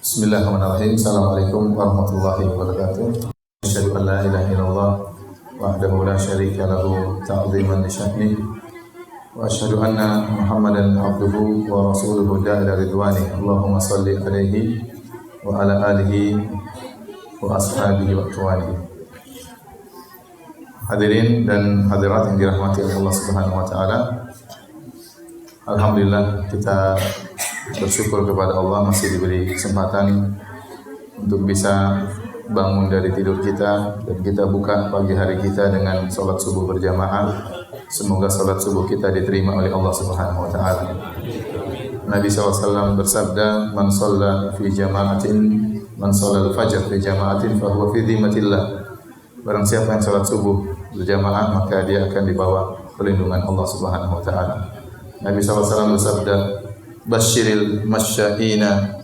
Bismillahirrahmanirrahim. Assalamualaikum warahmatullahi wabarakatuh. Asyhadu an la ilaha illallah wahdahu la syarika lahu ta'ziman li sya'ni wa asyhadu anna Muhammadan abduhu wa rasuluhu da'ila ridwani. Allahumma shalli alaihi wa ala alihi wa ashabihi wa ikhwani. Hadirin dan hadirat yang dirahmati oleh Allah Subhanahu wa taala. Alhamdulillah kita bersyukur kepada Allah masih diberi kesempatan untuk bisa bangun dari tidur kita dan kita buka pagi hari kita dengan salat subuh berjamaah. Semoga salat subuh kita diterima oleh Allah Subhanahu wa taala. Nabi SAW bersabda, "Man shalla fi jama'atin, man shalla al-fajr fi jama'atin fa huwa fi dhimmatillah." Barang siapa yang salat subuh berjamaah maka dia akan dibawa perlindungan Allah Subhanahu wa taala. Nabi SAW bersabda, "Basyiril masya'ina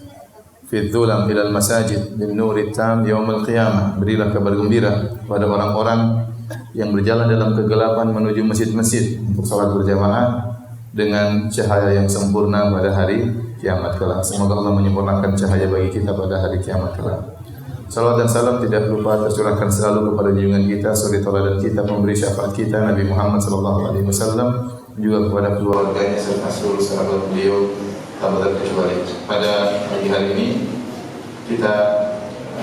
fi dhulam ilal masajid bin nurit tam yaumil qiyamah." Berilah kabar gembira pada orang-orang yang berjalan dalam kegelapan menuju masjid-masjid untuk salat berjamaah dengan cahaya yang sempurna pada hari kiamat kelak. Semoga Allah menyempurnakan cahaya bagi kita pada hari kiamat kelak. Salawat dan salam tidak lupa tercurahkan selalu kepada junjungan kita, suri tauladan kita, pemberi syafaat kita Nabi Muhammad sallallahu alaihi wasallam, juga kepada keluarganya serta seluruh sahabat beliau tanpa terkecuali. Pada pagi hari ini kita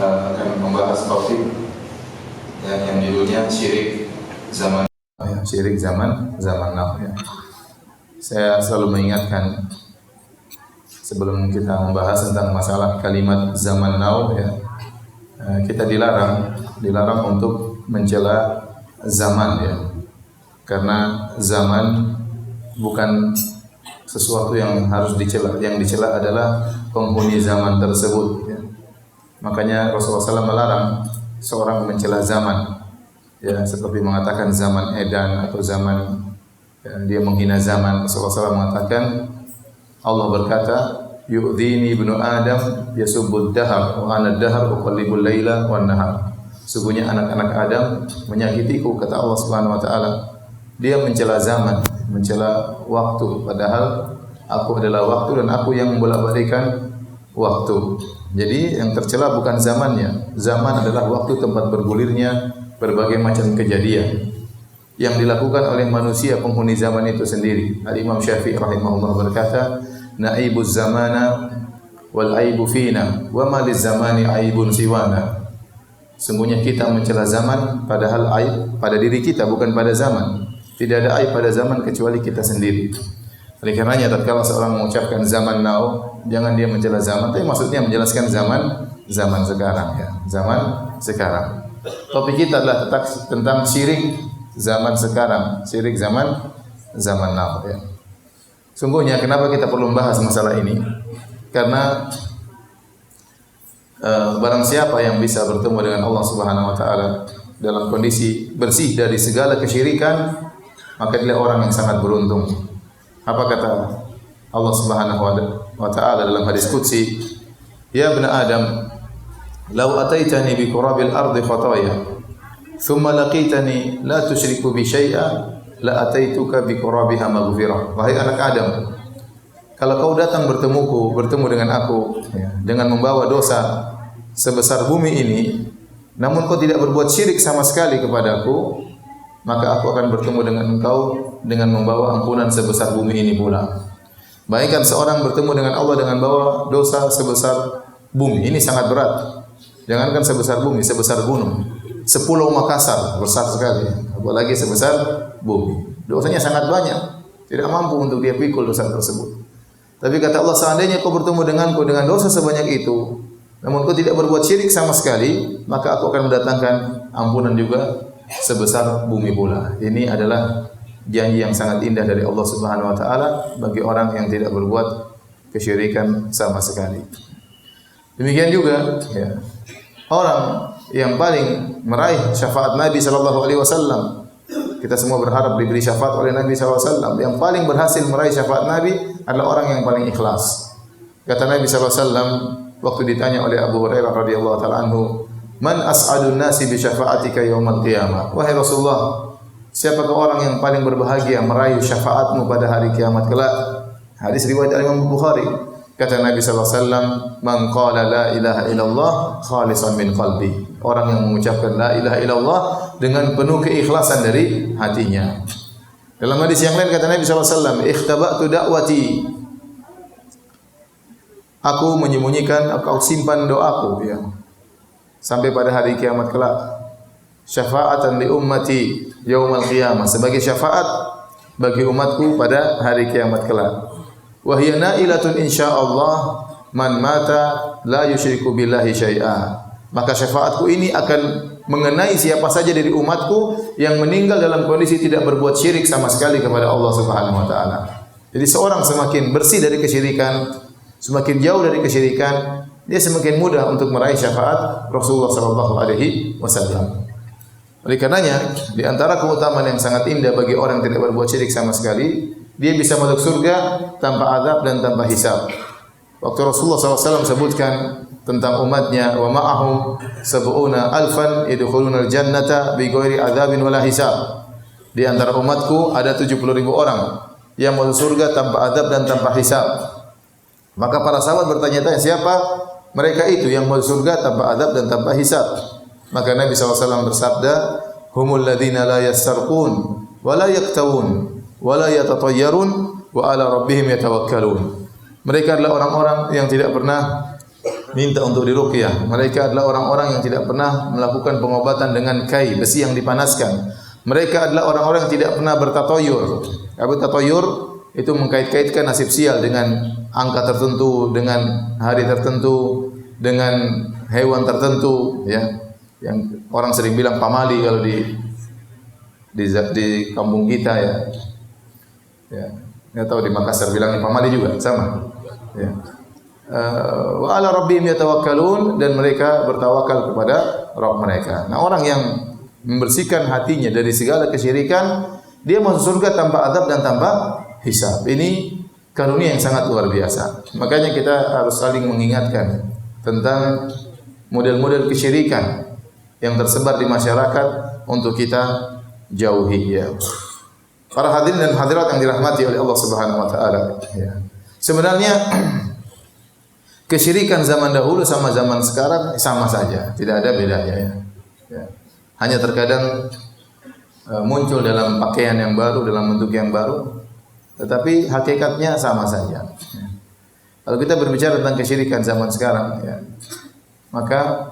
akan membahas topik yang judulnya syirik zaman now. Saya selalu mengingatkan sebelum kita membahas tentang masalah kalimat zaman now, kita dilarang untuk mencela zaman, karena zaman bukan sesuatu yang harus dicela. Yang dicela adalah penghuni zaman tersebut. Makanya Rasulullah SAW melarang seorang mencela zaman, seperti mengatakan zaman edan atau zaman dia menghina zaman. Rasulullah SAW mengatakan, Allah berkata, "Yu'dhini ibnu Adam yasubbud dahar wa ana dahar uqallibul laila wan nahar." Sungguhnya anak-anak Adam menyakitiku, kata Allah Subhanahu wa taala. Dia mencela zaman, mencela waktu, padahal aku adalah waktu dan aku yang membolak-balikan waktu. Jadi yang tercela bukan zamannya. Zaman adalah waktu tempat bergulirnya berbagai macam kejadian yang dilakukan oleh manusia penghuni zaman itu sendiri. Al-Imam Syafi'i rahimahullah berkata, "Na'ibuz zamana wal aibu fina wa ma liz zamani aibun siwana." Sungguhnya kita mencela zaman padahal aib pada diri kita, bukan pada zaman. Tidak ada aib pada zaman kecuali kita sendiri. Oleh karenanya tatkala seorang mengucapkan zaman now, jangan dia mencela zaman, tapi maksudnya menjelaskan zaman sekarang, zaman sekarang. Topik kita adalah tentang syirik zaman sekarang, syirik zaman now, Sungguhnya kenapa kita perlu membahas masalah ini? Karena barang siapa yang bisa bertemu dengan Allah Subhanahu wa taala dalam kondisi bersih dari segala kesyirikan, maka dia orang yang sangat beruntung. Apa kata Allah Subhanahu wa taala dalam hadis qudsi? "Ya ibna Adam, law ataitani bi qurabil ardi khataya, thumma laqitani la tusyriku bi syai'a, la ataituka bi qurabiha maghfirah." Wahai anak Adam, kalau kau datang bertemu dengan aku, dengan membawa dosa sebesar bumi ini, namun kau tidak berbuat syirik sama sekali kepadaku, maka aku akan bertemu dengan engkau dengan membawa ampunan sebesar bumi ini pula. Bayangkan seorang bertemu dengan Allah dengan bawa dosa sebesar bumi, ini sangat berat. Jangankan sebesar bumi, sebesar gunung. Sepulau Makassar besar sekali, apalagi sebesar bumi. Dosanya sangat banyak, tidak mampu untuk dia pikul dosa tersebut. Tapi kata Allah, seandainya kau bertemu denganku dengan dosa sebanyak itu, namun kau tidak berbuat syirik sama sekali, maka aku akan mendatangkan ampunan juga sebesar bumi pula. Ini adalah janji yang sangat indah dari Allah Subhanahu wa taala bagi orang yang tidak berbuat kesyirikan sama sekali. Demikian juga orang yang paling meraih syafaat Nabi sallallahu alaihi wasallam. Kita semua berharap diberi syafaat oleh Nabi sallallahu alaihi wasallam. Yang paling berhasil meraih syafaat Nabi adalah orang yang paling ikhlas. Kata Nabi sallallahu alaihi wasallam waktu ditanya oleh Abu Hurairah radhiyallahu taala anhu, "Man as'adun nasi bi syafaatika yaumil qiyamah?" Wahai Rasulullah, siapakah orang yang paling berbahagia meraih syafaatmu pada hari kiamat kelak? Hadis riwayat Imam Bukhari. Kata Nabi sallallahu alaihi wasallam, "Man qala la ilaha illallah khalisan min qalbi." Orang yang mengucapkan la ilaha illallah dengan penuh keikhlasan dari hatinya. Dalam hadis yang lain kata Nabi sallallahu alaihi wasallam, "Ikhtaba'tu da'wati." Aku menyembunyikan, aku simpan doaku ya. Sampai pada hari kiamat kelak. Syafa'atan li ummati yaumal qiyamah, sebagai syafaat bagi umatku pada hari kiamat kelak. Wa hiya na'ilatun insyaallah man mata la yusyriku billahi syai'a. Maka syafaatku ini akan mengenai siapa saja dari umatku yang meninggal dalam kondisi tidak berbuat syirik sama sekali kepada Allah Subhanahu wa taala. Jadi seorang semakin bersih dari kesyirikan, semakin jauh dari kesyirikan, dia semakin mudah untuk meraih syafaat Rasulullah sallallahu alaihi wasallam. Oleh karenanya, di antara keutamaan yang sangat indah bagi orang yang tidak berbuat syirik sama sekali, dia bisa masuk surga tanpa azab dan tanpa hisab. Waktu Rasulullah SAW sebutkan tentang umatnya, wa ma'ahum sab'una alfan yadkhuluna al-jannata bighairi adzabin wala hisab. Di antara umatku ada 70.000 orang yang masuk surga tanpa azab dan tanpa hisab. Maka para sahabat bertanya-tanya, siapa mereka itu yang masuk surga tanpa azab dan tanpa hisab? Maka Nabi SAW bersabda, humul ladzina la yassarqun wa la yaktawun wa la yatatayyarun wa ala rabbihim yatawakkalun. Mereka adalah orang-orang yang tidak pernah minta untuk diruqyah. Mereka adalah orang-orang yang tidak pernah melakukan pengobatan dengan kai, besi yang dipanaskan. Mereka adalah orang-orang yang tidak pernah bertatoyur. Apa tatoyur? Itu mengkait-kaitkan nasib sial dengan angka tertentu, dengan hari tertentu, dengan hewan tertentu, ya. Yang orang sering bilang pamali kalau di kampung kita ya. Ya, enggak tahu di Makassar bilangnya pamali juga sama. Ya. Wa ala rabbihim yatawakkalun, dan mereka bertawakal kepada Rabb mereka. Nah, orang yang membersihkan hatinya dari segala kesyirikan, dia masuk surga tanpa azab dan tanpa hisab. Ini karunia yang sangat luar biasa. Makanya kita harus saling mengingatkan tentang model-model kesyirikan yang tersebar di masyarakat untuk kita jauhi ya. Para hadirin dan hadirat yang dirahmati oleh Allah Subhanahu wa taala ya. Sebenarnya kesyirikan zaman dahulu sama zaman sekarang sama saja, tidak ada bedanya ya. Ya. Hanya terkadang muncul dalam pakaian yang baru, dalam bentuk yang baru, tetapi hakikatnya sama saja. Ya. Kalau kita berbicara tentang kesyirikan zaman sekarang ya, maka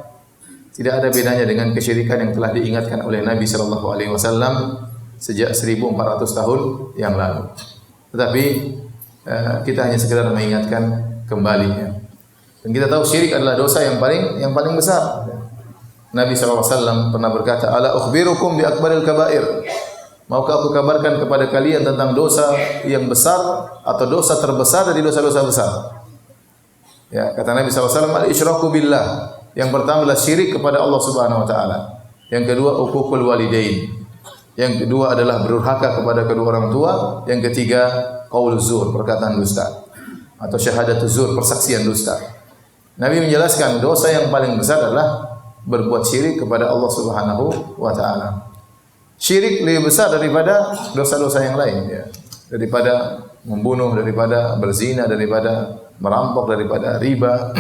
tidak ada bedanya dengan kesyirikan yang telah diingatkan oleh Nabi sallallahu alaihi wasallam sejak 1400 tahun yang lalu. Tetapi kita hanya sekedar mengingatkan kembali ya. Dan kita tahu syirik adalah dosa yang paling besar. Nabi sallallahu alaihi wasallam pernah berkata, "Ala ukhbirukum bi akbaril kabair." Maukah aku kabarkan kepada kalian tentang dosa yang besar atau dosa terbesar dari dosa-dosa besar? Ya, kata Nabi sallallahu alaihi wasallam, "Al-isyraku billah." Yang pertama adalah syirik kepada Allah Subhanahu wa taala. Yang kedua uququl walidain. Yang kedua adalah berurhaka kepada kedua orang tua. Yang ketiga qauluz zur, perkataan dusta, atau syahadatuz zur, persaksian dusta. Nabi menjelaskan dosa yang paling besar adalah berbuat syirik kepada Allah Subhanahu wa taala. Syirik lebih besar daripada dosa-dosa yang lain ya. Daripada membunuh, daripada berzina, daripada merampok, daripada riba.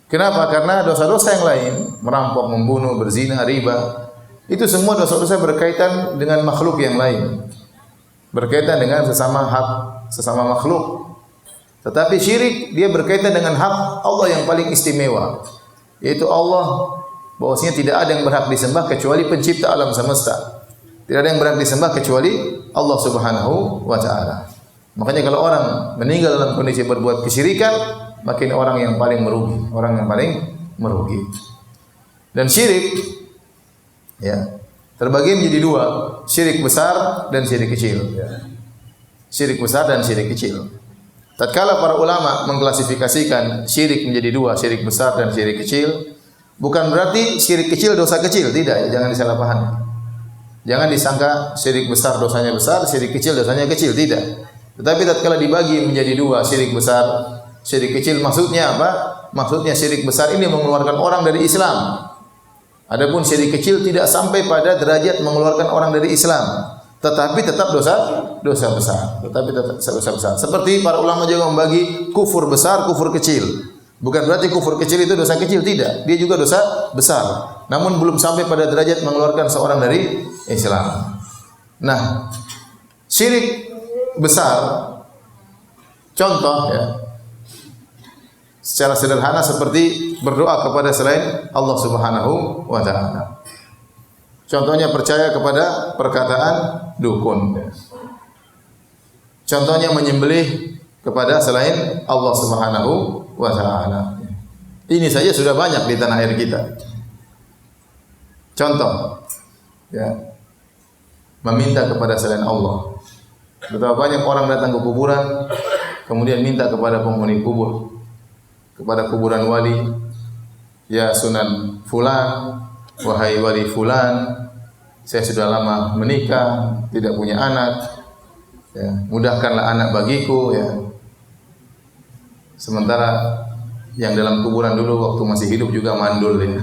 Kenapa? Karena dosa-dosa yang lain, merampok, membunuh, berzina, riba, itu semua dosa-dosa berkaitan dengan makhluk yang lain. Berkaitan dengan sesama makhluk. Tetapi syirik dia berkaitan dengan hak Allah yang paling istimewa, yaitu Allah, bahwasanya tidak ada yang berhak disembah kecuali pencipta alam semesta. Tidak ada yang berhak disembah kecuali Allah Subhanahu wa taala. Makanya kalau orang meninggal dalam kondisi berbuat kesyirikan, makin orang yang paling merugi, Dan syirik ya, terbagi menjadi dua, syirik besar dan syirik kecil ya. Syirik besar dan syirik kecil. Tatkala para ulama mengklasifikasikan syirik menjadi dua, syirik besar dan syirik kecil, bukan berarti syirik kecil dosa kecil, tidak ya, jangan disalahpahami. Jangan disangka syirik besar dosanya besar, syirik kecil dosanya kecil, tidak. Tetapi tatkala dibagi menjadi dua, syirik besar, syirik kecil, maksudnya apa? Maksudnya syirik besar ini mengeluarkan orang dari Islam. Adapun syirik kecil tidak sampai pada derajat mengeluarkan orang dari Islam. tetapi tetap dosa besar. Tetapi tetap dosa besar. Seperti para ulama juga membagi kufur besar, kufur kecil. Bukan berarti kufur kecil itu dosa kecil, tidak. Dia juga dosa besar. Namun belum sampai pada derajat mengeluarkan seorang dari Islam. Nah, syirik besar, contoh ya, secara sederhana seperti berdoa kepada selain Allah Subhanahu wa taala. Contohnya percaya kepada perkataan dukun. Contohnya menyembelih kepada selain Allah Subhanahu wa taala. Ini saja sudah banyak di tanah air kita. Contoh ya, meminta kepada selain Allah. Betapa banyak orang datang ke kuburan kemudian minta kepada penghuni kubur, kepada kuburan wali, ya Sunan fulan, wahai wali fulan, saya sudah lama menikah, tidak punya anak, ya, mudahkanlah anak bagiku, ya. Sementara yang dalam kuburan dulu waktu masih hidup juga mandul, ya.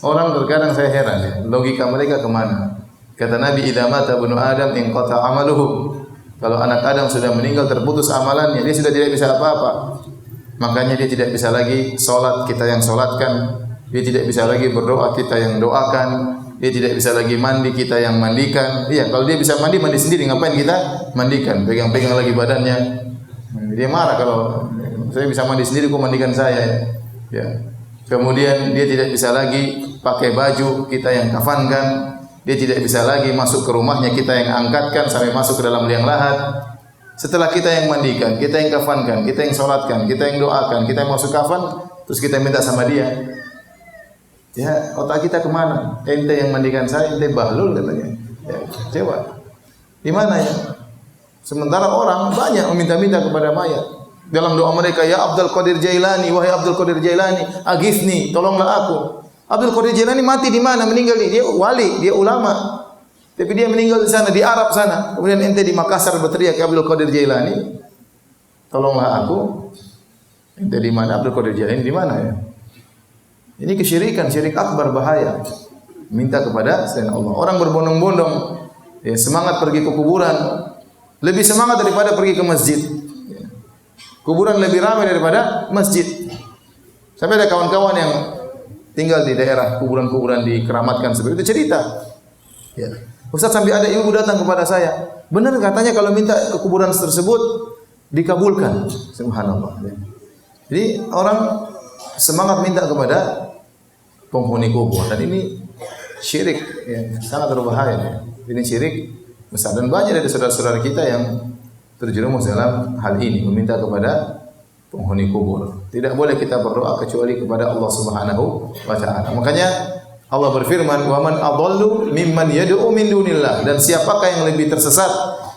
Orang terkadang saya heran, ya, logika mereka kemana? Kata Nabi, idza mata ibnu Adam inqata amaluhu. Kalau anak Adam sudah meninggal, terputus amalannya, dia sudah tidak bisa apa-apa. Makanya dia tidak bisa lagi salat, kita yang salatkan. Dia tidak bisa lagi berdoa, kita yang doakan. Dia tidak bisa lagi mandi, kita yang mandikan. Iya, kalau dia bisa mandi sendiri, ngapain kita mandikan? Pegang-pegang lagi badannya. Dia marah kalau saya bisa mandi sendiri, kok mandikan saya? Ya. Kemudian dia tidak bisa lagi pakai baju, kita yang kafankan. Dia tidak bisa lagi masuk ke rumahnya, kita yang angkatkan sampai masuk ke dalam liang lahat. Setelah kita yang mandikan, kita yang kafankan, kita yang sholatkan, kita yang doakan, kita yang masuk kafan, terus kita minta sama dia. Ya, otak kita kemana? Ente yang mandikan saya, ente bahlul katanya. Ya, coba. Di mana ya? Sementara orang banyak meminta-minta kepada mayat. Dalam doa mereka, ya Abdul Qadir Jailani, wahai Abdul Qadir Jailani, aghithni, tolonglah aku. Abdul Qadir Jailani mati di mana? Meninggal dia wali, dia ulama. Tapi dia meninggal di sana, di Arab sana. Kemudian ente di Makassar berteriak ke Abdul Qadir Jailani, tolonglah aku. Ente di mana? Abdul Qadir Jailani di mana ya? Ini kesyirikan, syirik akbar, bahaya. Minta kepada selain Allah. Orang berbondong-bondong, ya, semangat pergi ke kuburan, lebih semangat daripada pergi ke masjid. Ya. Kuburan lebih ramai daripada masjid. Sampai ada kawan-kawan yang tinggal di daerah kuburan-kuburan dikeramatkan seperti itu cerita. Ya. Ustaz, sampai ada ibu datang kepada saya. Benar katanya kalau minta ke kuburan tersebut dikabulkan. Subhanallah. Ya. Jadi orang semangat minta kepada penghuni kubur, dan ini syirik, ya, sangat berbahaya. Ya. Ini syirik besar, dan banyak dari saudara-saudara kita yang terjerumus dalam hal ini, meminta kepada penghuni kubur. Tidak boleh kita berdoa kecuali kepada Allah Subhanahu wa taala. Makanya Allah berfirman, "Wa man adallu mimman yad'u min dunillah." Dan siapakah yang lebih tersesat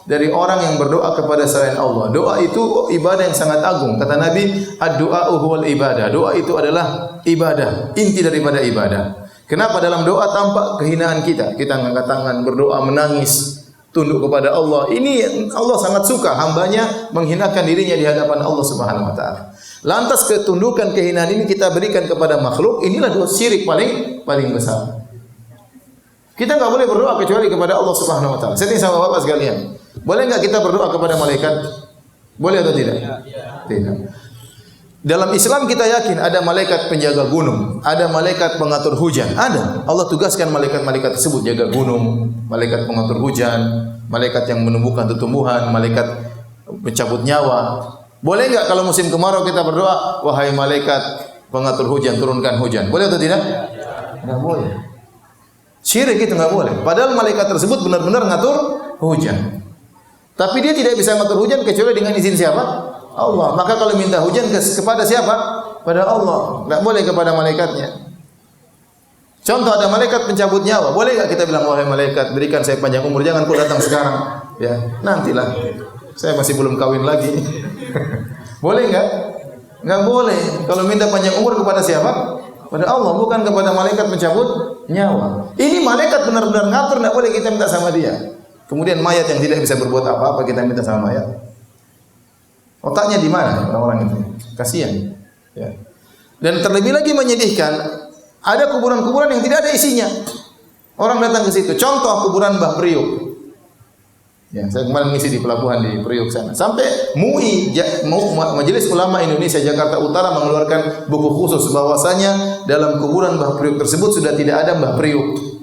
dari orang yang berdoa kepada selain Allah? Doa itu ibadah yang sangat agung. Kata Nabi, ad-du'a'u huwal ibadah. Doa itu adalah ibadah, inti daripada ibadah. Kenapa dalam doa tampak kehinaan kita? Kita angkat tangan, berdoa, menangis, tunduk kepada Allah. Ini Allah sangat suka hambanya menghinakan dirinya di hadapan Allah Subhanahu wa taala. Lantas ketundukan, kehinaan ini kita berikan kepada makhluk, inilah dosa syirik paling besar. Kita enggak boleh berdoa kecuali kepada Allah Subhanahu wa taala. Saya tanya sama Bapak sekalian, boleh enggak kita berdoa kepada malaikat? Boleh atau tidak? Tidak. Dalam Islam kita yakin ada malaikat penjaga gunung, ada malaikat pengatur hujan, ada. Allah tugaskan malaikat-malaikat tersebut jaga gunung, malaikat pengatur hujan, malaikat yang menumbuhkan tumbuhan, malaikat pencabut nyawa. Boleh enggak kalau musim kemarau kita berdoa, wahai malaikat pengatur hujan, turunkan hujan? Boleh atau tidak? Enggak boleh. Syirik itu enggak boleh. Padahal malaikat tersebut benar-benar ngatur hujan. Tapi dia tidak bisa ngatur hujan kecuali dengan izin siapa? Allah. Maka kalau minta hujan kepada siapa? Pada Allah. Enggak boleh kepada malaikatnya. Contoh, ada malaikat pencabut nyawa. Boleh enggak kita bilang, wahai malaikat, berikan saya panjang umur, jangan kau datang sekarang. Ya, nantilah. Saya masih belum kawin lagi. Boleh enggak? Enggak boleh. Kalau minta panjang umur kepada siapa? Pada Allah, bukan kepada malaikat pencabut nyawa. Ini malaikat benar-benar ngatur, enggak boleh kita minta sama dia. Kemudian mayat yang tidak bisa berbuat apa-apa kita minta sama mayat. Otaknya di mana orang-orang itu? Kasihan. Ya. Dan terlebih lagi menyedihkan, ada kuburan-kuburan yang tidak ada isinya. Orang datang ke situ. Contoh kuburan Mbah Priuk. Ya, saya kemarin ngisi di pelabuhan di Priuk sana. Sampai MUI, Majelis Ulama Indonesia Jakarta Utara mengeluarkan buku khusus bahwasanya dalam kuburan Mbah Priuk tersebut sudah tidak ada Mbah Priuk.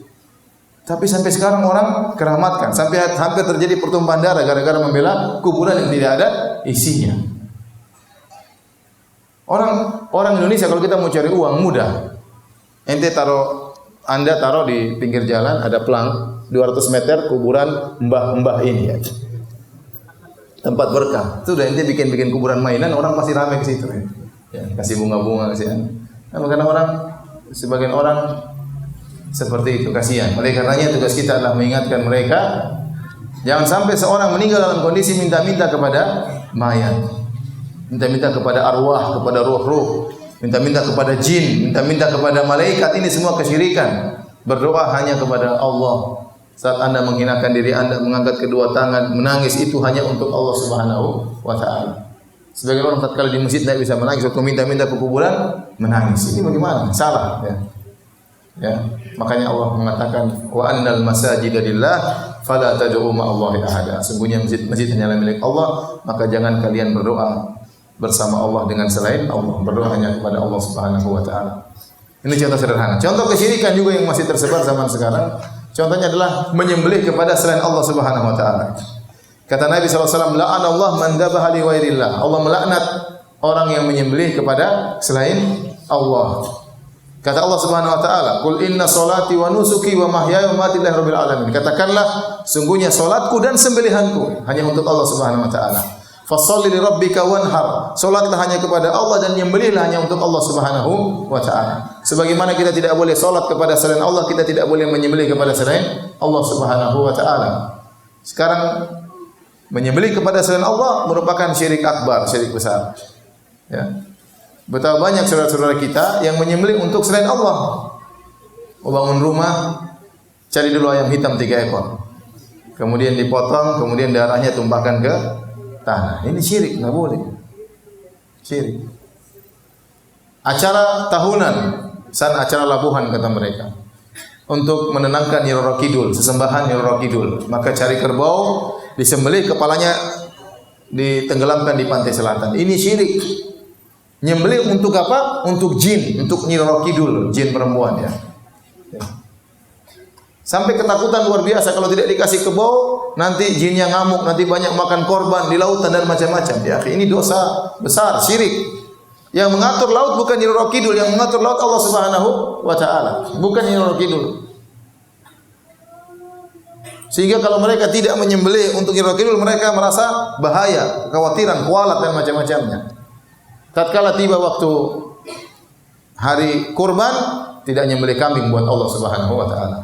Tapi sampai sekarang orang keramatkan. Sampai hampir terjadi pertumpahan darah gara-gara membela kuburan yang tidak ada isinya. Orang Indonesia kalau kita mau cari uang mudah. Anda taruh di pinggir jalan ada pelang 200 meter kuburan mbah-mbah ini ya. Tempat berkah. Itu udah ente bikin kuburan mainan, orang pasti ramai ke situ ya. Ya, kasih bunga-bunga kasih. Nah, karena sebagian orang seperti itu, kasihan. Oleh karenanya tugas kita adalah mengingatkan mereka jangan sampai seorang meninggal dalam kondisi minta-minta kepada mayat. Minta-minta kepada arwah, kepada ruh-ruh, minta-minta kepada jin, minta-minta kepada malaikat, ini semua kesyirikan. Berdoa hanya kepada Allah. Saat Anda menghinakan diri Anda, mengangkat kedua tangan, menangis itu hanya untuk Allah Subhanahu wa taala. Sebagian orang tatkala di masjid tidak bisa menangis, waktu minta-minta ke kuburan menangis. Ini bagaimana? Salah ya. Ya, makanya Allah mengatakan wa annal masajida lillah fala tad'u ma'allahi ahada. Sungguhnya masjid hanyalah milik Allah, maka jangan kalian berdoa bersama Allah dengan selain Allah. Berdoa hanya kepada Allah Subhanahu wa taala. Ini contoh sederhana. Contoh kesyirikan juga yang masih tersebar zaman sekarang. Contohnya adalah menyembelih kepada selain Allah Subhanahu wa taala. Kata Nabi sallallahu alaihi wasallam, la'anallahu man dzabaha li ghairillah. Allah melaknat orang yang menyembelih kepada selain Allah. Kata Allah Subhanahu wa taala, "Qul inna sholati wa nusuki wa mahyaya wa mamati lillahi rabbil alamin." Katakanlah, sungguhnya salatku dan sembelihanku hanya untuk Allah Subhanahu wa taala. Fasholli li rabbika wanhar. Salatlah hanya kepada Allah dan nyembelihlah hanya untuk Allah Subhanahu wa taala. Sebagaimana kita tidak boleh salat kepada selain Allah, kita tidak boleh menyembelih kepada selain Allah Subhanahu wa taala. Sekarang menyembelih kepada selain Allah merupakan syirik akbar, syirik besar. Ya. Betapa banyak saudara-saudara kita yang menyembelih untuk selain Allah. Mau bangun rumah, cari dulu ayam hitam 3 ekor. Kemudian dipotong, kemudian darahnya tumpahkan ke tanah. Ini syirik, enggak boleh. Syirik. Acara tahunan, acara labuhan kata mereka. Untuk menenangkan Nyi Roro Kidul, sesembahan Nyi Roro Kidul. Maka cari kerbau, disembelih, kepalanya ditenggelamkan di pantai selatan. Ini syirik. Nyembelih untuk apa? Untuk jin, untuk Nyi Roro Kidul, jin perempuan ya. Sampai ketakutan luar biasa kalau tidak dikasih kerbau, nanti jinnya ngamuk, nanti banyak makan korban di lautan dan macam-macam. Ya, ini dosa besar, syirik. Yang mengatur laut bukan Nyi Roro Kidul, yang mengatur laut Allah Subhanahu wa taala, bukan Nyi Roro Kidul. Sehingga kalau mereka tidak menyembelih untuk Nyi Roro Kidul, mereka merasa bahaya, kekhawatiran, kualat dan macam-macamnya. Tatkala tiba waktu hari kurban, tidak nyembelih kambing buat Allah Subhanahu wa taala.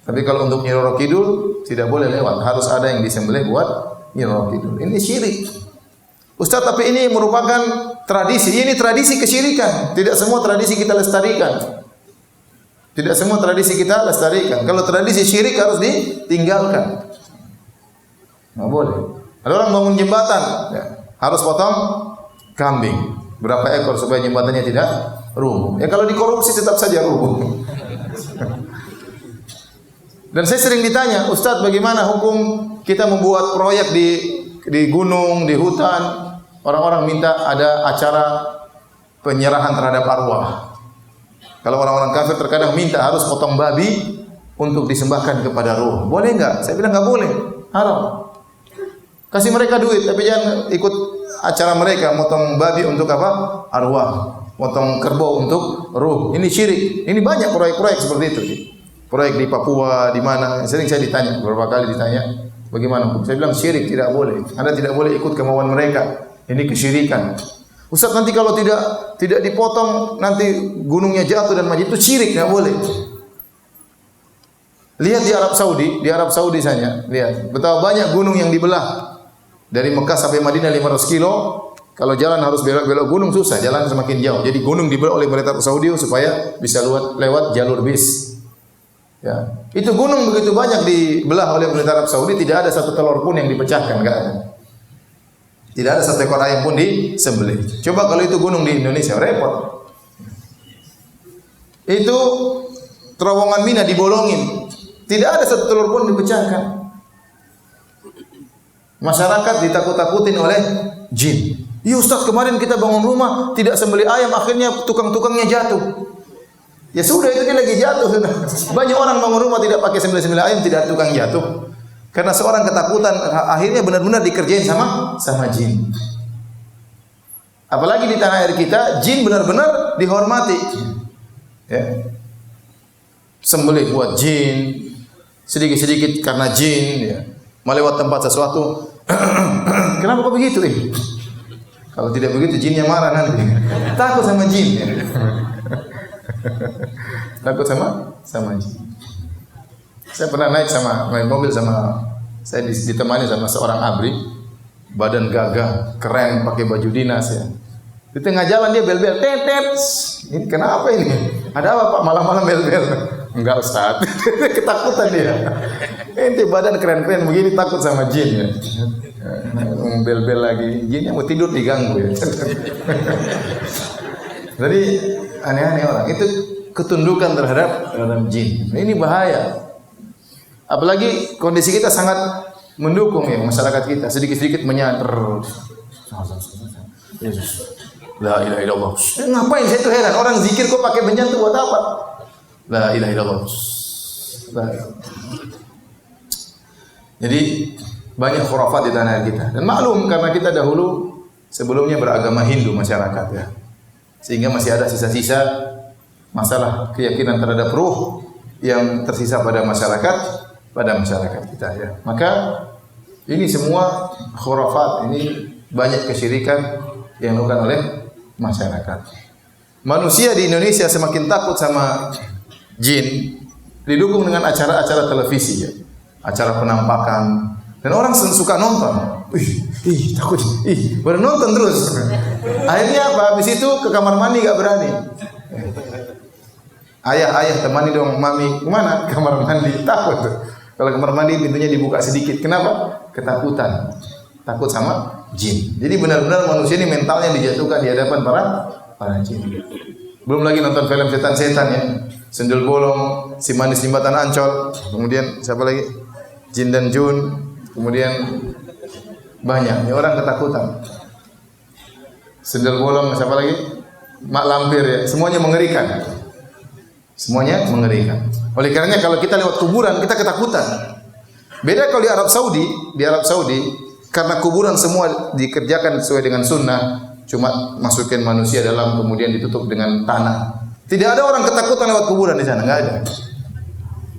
Tapi kalau untuk Nyi Roro Kidul tidak boleh lewat, harus ada yang disembelih buat Nyi Roro Kidul. Ini syirik. Ustaz, tapi ini merupakan tradisi. Ini tradisi kesyirikan. Tidak semua tradisi kita lestarikan. Tidak semua tradisi kita lestarikan. Kalau tradisi syirik harus ditinggalkan. Nggak boleh. Ada orang bangun jembatan, ya, harus potong kambing. Berapa ekor supaya jembatannya tidak rubuh. Ya kalau dikorupsi tetap saja rubuh. Dan saya sering ditanya, Ustaz, bagaimana hukum kita membuat proyek di gunung, di hutan? Orang-orang minta ada acara penyerahan terhadap arwah. Kalau orang-orang kafir terkadang minta harus potong babi untuk disembahkan kepada ruh. Boleh enggak? Saya bilang enggak boleh. Haram. Kasih mereka duit, tapi jangan ikut acara mereka, motong babi untuk apa? Arwah. Motong kerbau untuk ruh. Ini syirik. Ini banyak proyek-proyek seperti itu. Proyek di Papua, di mana? Sering saya ditanya, beberapa kali ditanya, bagaimana? Saya bilang syirik, tidak boleh. Anda tidak boleh ikut kemauan mereka. Ini kesyirikan. Ustaz, nanti kalau tidak dipotong, nanti gunungnya jatuh dan mati, itu syirik, tidak boleh. Lihat di Arab Saudi saja, lihat betapa banyak gunung yang dibelah. Dari Mekah sampai Madinah 500 kilo, kalau jalan harus belok-belok gunung susah, jalan semakin jauh. Jadi gunung dibelah oleh pemerintah Saudi supaya bisa lewat jalur bis. Ya. Itu gunung begitu banyak dibelah oleh pemerintah Arab Saudi, tidak ada satu telur pun yang dipecahkan, enggak ada. Tidak ada satu ekor ayam pun disembelih. Coba kalau itu gunung di Indonesia, repot. Itu terowongan Mina dibolongin. Tidak ada satu telur pun dipecahkan. Masyarakat ditakut-takutin oleh jin. Ya Ustaz, kemarin kita bangun rumah tidak sembelih ayam, akhirnya tukang-tukangnya jatuh. Ya sudah, itu dia lagi jatuh sudah. Banyak orang bangun rumah tidak pakai sembelih ayam, tidak ada tukang jatuh. Karena seorang ketakutan, akhirnya benar-benar dikerjain sama jin. Apalagi di tanah air kita, jin benar-benar dihormati. Ya. Sembelih buat jin, sedikit-sedikit karena jin, ya. Melewat tempat sesuatu. Kenapa kok begitu? Kalau tidak begitu jinnya marah nanti. Takut sama jin. Ya. Takut sama jin. Saya pernah naik mobil sama saya ditemani sama seorang abri, badan gagah, keren, pakai baju dinas ya. Di tengah jalan dia bel-bel, tetet. Ini kenapa ini? Ada apa Pak malam-malam bel-bel? Enggak Ustaz. Ketakutan dia. Ente badan keren-keren begini takut sama jin ya. Bel-bel lagi, jinnya mau tidur diganggu ya. Jadi aneh-aneh orang. Itu ketundukan terhadap jin. Ini bahaya. Apalagi kondisi kita sangat mendukung ya masyarakat kita. Sedikit-sedikit menyadar. Yesus. La ilaha illallah. Ngapain saya tuh heran, orang zikir kok pakai benjan tuh buat apa? La ilaha illallah. Jadi banyak khurafat di tanah air kita. Dan maklum karena kita dahulu sebelumnya beragama Hindu masyarakat ya. Sehingga masih ada sisa-sisa masalah keyakinan terhadap ruh yang tersisa pada masyarakat kita ya. Maka ini semua khurafat, ini banyak kesyirikan yang dilakukan oleh masyarakat. Manusia di Indonesia semakin takut sama jin didukung dengan acara-acara televisi ya. Acara penampakan dan orang suka nonton. Takut. Baru nonton terus. Akhirnya apa? Habis itu ke kamar mandi enggak berani. Ayah temani dong mami. Kemana? Kamar mandi. Takut. Kalau kamar mandi pintunya dibuka sedikit. Kenapa? Ketakutan. Takut sama jin. Jadi benar-benar manusia ini mentalnya dijatuhkan di hadapan para jin. Belum lagi nonton film setan-setan ya. Sendul bolong, si manis jembatan Ancol, kemudian siapa lagi? Jin dan Jun, kemudian banyak ya, orang ketakutan. Sendul bolong, siapa lagi? Mak Lampir ya, semuanya mengerikan. Semuanya mengerikan. Oleh karenanya kalau kita lewat kuburan kita ketakutan. Beda kalau di Arab Saudi karena kuburan semua dikerjakan sesuai dengan sunnah, cuma masukin manusia dalam kemudian ditutup dengan tanah. Tidak ada orang ketakutan lewat kuburan di sana, enggak ada.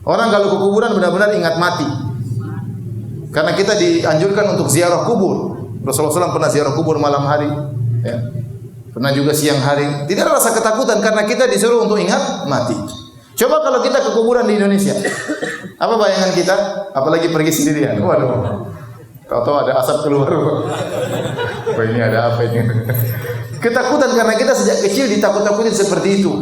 Orang kalau ke kuburan benar-benar ingat mati. Karena kita dianjurkan untuk ziarah kubur. Rasulullah SAW pernah ziarah kubur malam hari, ya. Pernah juga siang hari. Tidak ada rasa ketakutan karena kita disuruh untuk ingat mati. Coba kalau kita ke kuburan di Indonesia, apa bayangan kita? Apalagi pergi sendirian. Waduh, tahu-tahu ada asap keluar. Wah ini ada apa ini? Ketakutan karena kita sejak kecil ditakut-takutin seperti itu.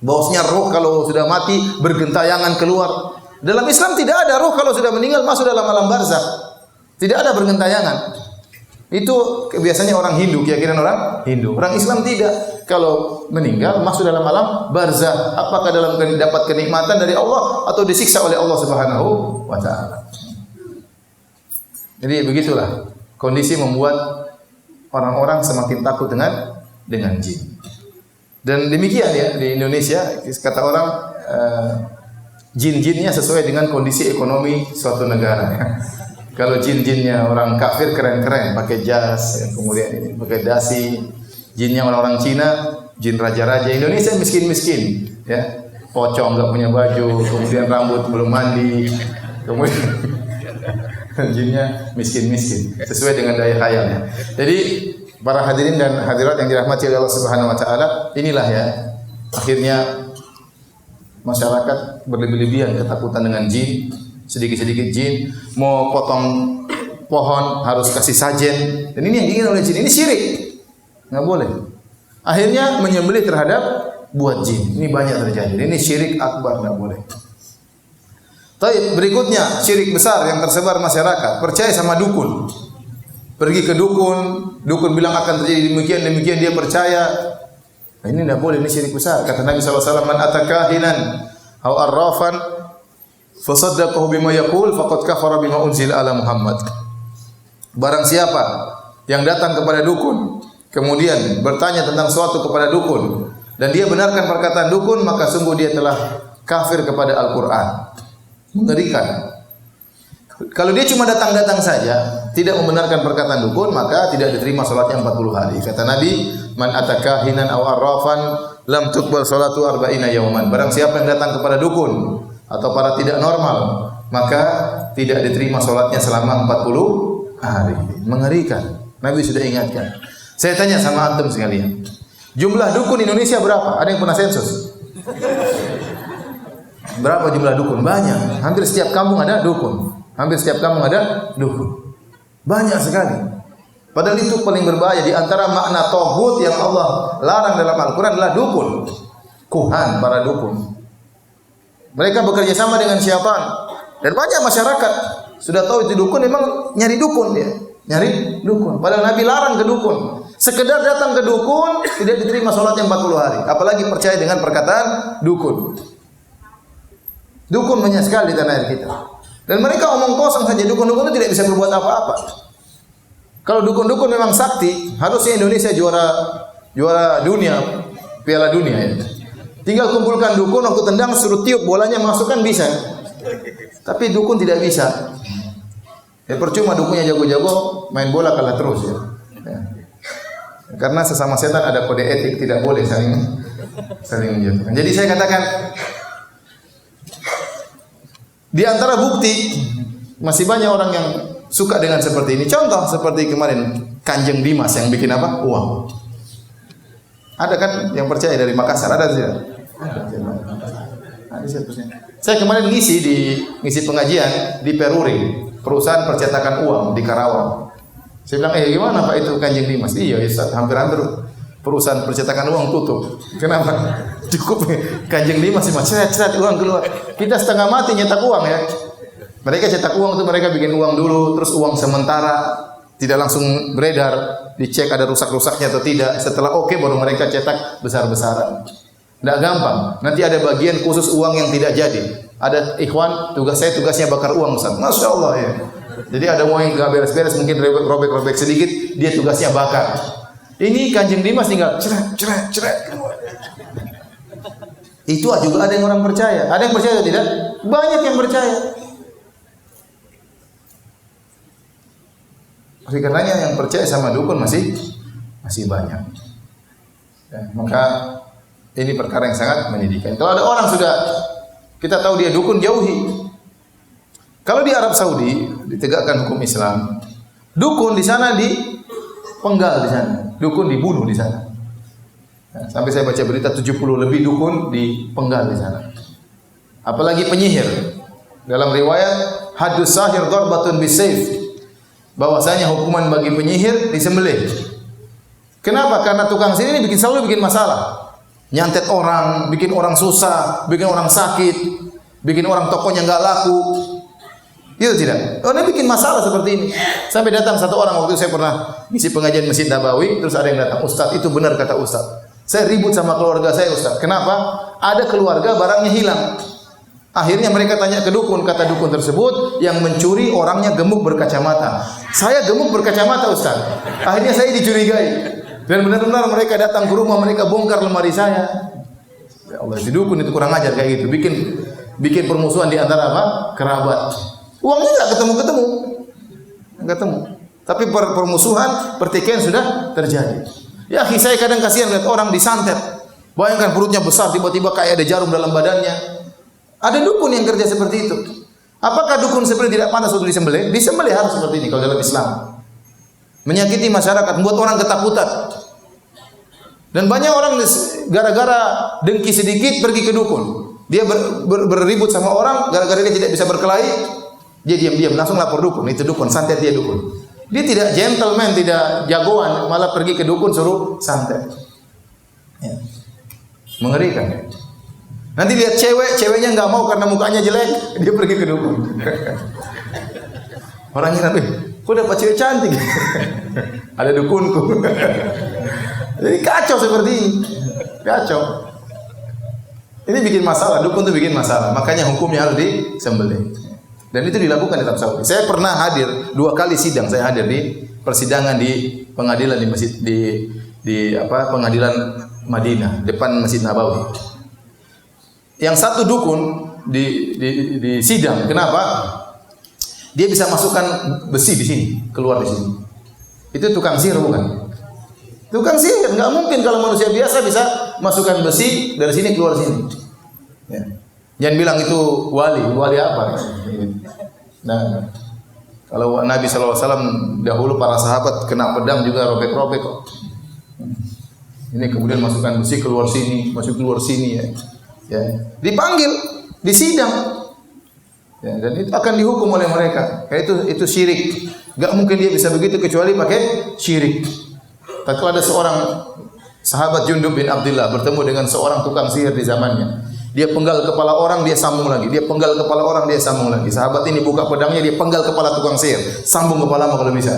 Bahwasanya roh kalau sudah mati bergentayangan keluar. Dalam Islam tidak ada roh kalau sudah meninggal masuk dalam alam barzakh. Tidak ada bergentayangan. Itu biasanya orang Hindu, keyakinan orang Hindu. Orang Islam tidak. Kalau meninggal masuk dalam alam barzakh, apakah dalam dapat kenikmatan dari Allah atau disiksa oleh Allah Subhanahu wa taala. Jadi begitulah kondisi membuat orang-orang semakin takut dengan jin. Dan demikian ya di Indonesia kata orang jin-jinnya sesuai dengan kondisi ekonomi suatu negara. Kalau jin-jinnya orang kafir keren-keren, pakai jas, ya, kemudian ini pakai dasi. Jinnya orang-orang Cina, jin raja-raja. Indonesia miskin-miskin, ya. Pocong enggak punya baju, kemudian rambut belum mandi. Kemudian jinnya miskin-miskin, sesuai dengan daya khayalnya. Jadi para hadirin dan hadirat yang dirahmati oleh Allah Subhanahu wa taala, inilah ya akhirnya masyarakat berlebih-lebihan ketakutan dengan jin, sedikit-sedikit jin, mau potong pohon harus kasih sajen. Dan ini yang diingin oleh jin, ini syirik. Enggak boleh. Akhirnya menyembelih terhadap buat jin. Ini banyak terjadi. Ini syirik akbar, enggak boleh. Baik, berikutnya syirik besar yang tersebar masyarakat, percaya sama dukun. Pergi ke dukun bilang akan terjadi demikian dia percaya. Nah, ini tidak boleh, ini syirik besar. Kata Nabi SAW, "Man atakahinan aw arrafan fasaddaqahu bima yaqul faqad kafara bima unzila ala Muhammad. Barang siapa yang datang kepada dukun kemudian bertanya tentang suatu kepada dukun dan dia benarkan perkataan dukun, maka sungguh dia telah kafir kepada Al-Qur'an. Mengerikan. Kalau dia cuma datang-datang saja, tidak membenarkan perkataan dukun, maka tidak diterima salatnya 40 hari. Kata Nabi, man ataka hinan aw arrafan lam tuqbal salatu arba'ina yauman. Barang siapa yang datang kepada dukun atau para tidak normal, maka tidak diterima salatnya selama 40 hari. Mengerikan. Nabi sudah ingatkan. Saya tanya sama antum sekalian. Jumlah dukun Indonesia berapa? Ada yang pernah sensus? Berapa jumlah dukun? Banyak. Hampir setiap kampung ada dukun. Hampir setiap kampung ada dukun. Banyak sekali. Padahal itu paling berbahaya. Di antara makna tauhid yang Allah larang dalam Al-Quran adalah dukun. Kuhan, para dukun. Mereka bekerja sama dengan syaitan. Dan banyak masyarakat sudah tahu itu dukun, memang nyari dukun dia. Nyari dukun. Padahal Nabi larang ke dukun. Sekedar datang ke dukun, tidak diterima sholatnya 40 hari. Apalagi percaya dengan perkataan dukun. Dukun banyak sekali di tanah air kita. Dan mereka omong kosong saja, dukun-dukun itu tidak bisa berbuat apa-apa. Kalau dukun-dukun memang sakti, harusnya Indonesia juara dunia, Piala Dunia ya. Tinggal kumpulkan dukun, waktu tendang suruh tiup bolanya masukkan bisa. Tapi dukun tidak bisa. Ya percuma dukunnya jago-jago, main bola kalah terus ya. Karena sesama setan ada kode etik, tidak boleh saling menjatuhkan. Jadi saya katakan, di antara bukti masih banyak orang yang suka dengan seperti ini. Contoh seperti kemarin Kanjeng Dimas yang bikin apa? Uang. Ada kan yang percaya dari Makassar? Ada tidak? Ada siapa? Saya kemarin ngisi pengajian di Peruri, perusahaan percetakan uang di Karawang. Saya bilang, gimana Pak itu Kanjeng Dimas? Iya Ustaz, hampir-hampir perusahaan percetakan uang tutup. Kenapa? Cukup Kanjeng Dimas cuma cerat uang keluar. Kita setengah mati nyetak uang ya. Mereka cetak uang itu mereka bikin uang dulu, terus uang sementara, tidak langsung beredar, dicek ada rusak-rusaknya atau tidak. Setelah oke baru mereka cetak besar-besaran. Tidak gampang. Nanti ada bagian khusus uang yang tidak jadi. Ada ikhwan, tugasnya bakar uang Ustaz. Masya Allah ya. Jadi ada uang yang nggak beres-beres, mungkin robek-robek sedikit, dia tugasnya bakar. Ini Kanjeng Dimas tinggal ceret. Itu juga ada yang orang percaya. Ada yang percaya atau tidak? Banyak yang percaya. Oleh karenanya yang percaya sama dukun masih banyak. Ya, maka ini perkara yang sangat menyedihkan. Kalau ada orang sudah kita tahu dia dukun, jauhi. Kalau di Arab Saudi ditegakkan hukum Islam, dukun di sana dipenggal di sana, dukun dibunuh di sana. Nah, sampai saya baca berita 70 lebih dukun dipenggal di sana. Apalagi penyihir. Dalam riwayat hadus sahir darbatun bisayf. Bahwasanya hukuman bagi penyihir disembelih. Kenapa? Karena tukang sihir ini selalu bikin masalah. Nyantet orang, bikin orang susah, bikin orang sakit, bikin orang tokonya enggak laku. Itu tidak. Orang bikin masalah seperti ini. Sampai datang satu orang, waktu itu saya pernah ngisi pengajian Masjid Nabawi, terus ada yang datang, Ustaz, itu benar kata Ustaz. Saya ribut sama keluarga saya Ustaz. Kenapa? Ada keluarga barangnya hilang. Akhirnya mereka tanya ke dukun, kata dukun tersebut yang mencuri orangnya gemuk berkacamata. Saya gemuk berkacamata Ustaz. Akhirnya saya dicurigai. Dan benar-benar mereka datang ke rumah, mereka bongkar lemari saya. Ya Allah, si dukun itu kurang ajar kayak gitu. Bikin permusuhan di antara apa? Kerabat. Uangnya enggak ketemu. Tapi permusuhan, pertikaian sudah terjadi. Ya, saya kadang kasihan lihat orang disantet. Bayangkan perutnya besar, tiba-tiba kayak ada jarum dalam badannya. Ada dukun yang kerja seperti itu. Apakah dukun seperti tidak pantas untuk disembelih? Disembelih harus seperti ini kalau dalam Islam. Menyakiti masyarakat, membuat orang ketakutan. Dan banyak orang gara-gara dengki sedikit pergi ke dukun. Dia berribut sama orang, gara-gara dia tidak bisa berkelahi, dia diam-diam langsung lapor dukun. Itu dukun, santet dia dukun. Dia tidak gentleman, tidak jagoan, malah pergi ke dukun suruh santet. Ya. Mengerikan ya. Nanti lihat ceweknya nggak mau karena mukanya jelek, dia pergi ke dukun. Orangnya kok dapat cewek cantik? Ada dukunku. Jadi kacau seperti ini. Kacau. Ini bikin masalah, dukun itu bikin masalah. Makanya hukumnya harus disembelih. Dan itu dilakukan di Arab Saudi. Saya pernah hadir 2 kali sidang. Saya hadir di persidangan di pengadilan di masjid di pengadilan Madinah depan Masjid Nabawi. Yang satu dukun di sidang. Kenapa? Dia bisa masukkan besi di sini, keluar di sini. Itu tukang sihir bukan? Tukang sihir, nggak mungkin kalau manusia biasa bisa masukkan besi dari sini keluar sini. Ya. Jangan bilang itu wali apa? Nah, kalau Nabi SAW dahulu para sahabat kena pedang juga robek-robek kok. Ini kemudian masukkan besi keluar sini, masuk keluar sini ya. Ya. Dipanggil, disidang. Ya, dan itu akan dihukum oleh mereka. Itu syirik. Gak mungkin dia bisa begitu kecuali pakai syirik. Tapi kalau ada seorang sahabat Jundub bin Abdullah bertemu dengan seorang tukang sihir di zamannya. Dia penggal kepala orang, dia sambung lagi. Dia penggal kepala orang, dia sambung lagi. Sahabat ini buka pedangnya, dia penggal kepala tukang sihir. Sambung kepalamu kalau bisa.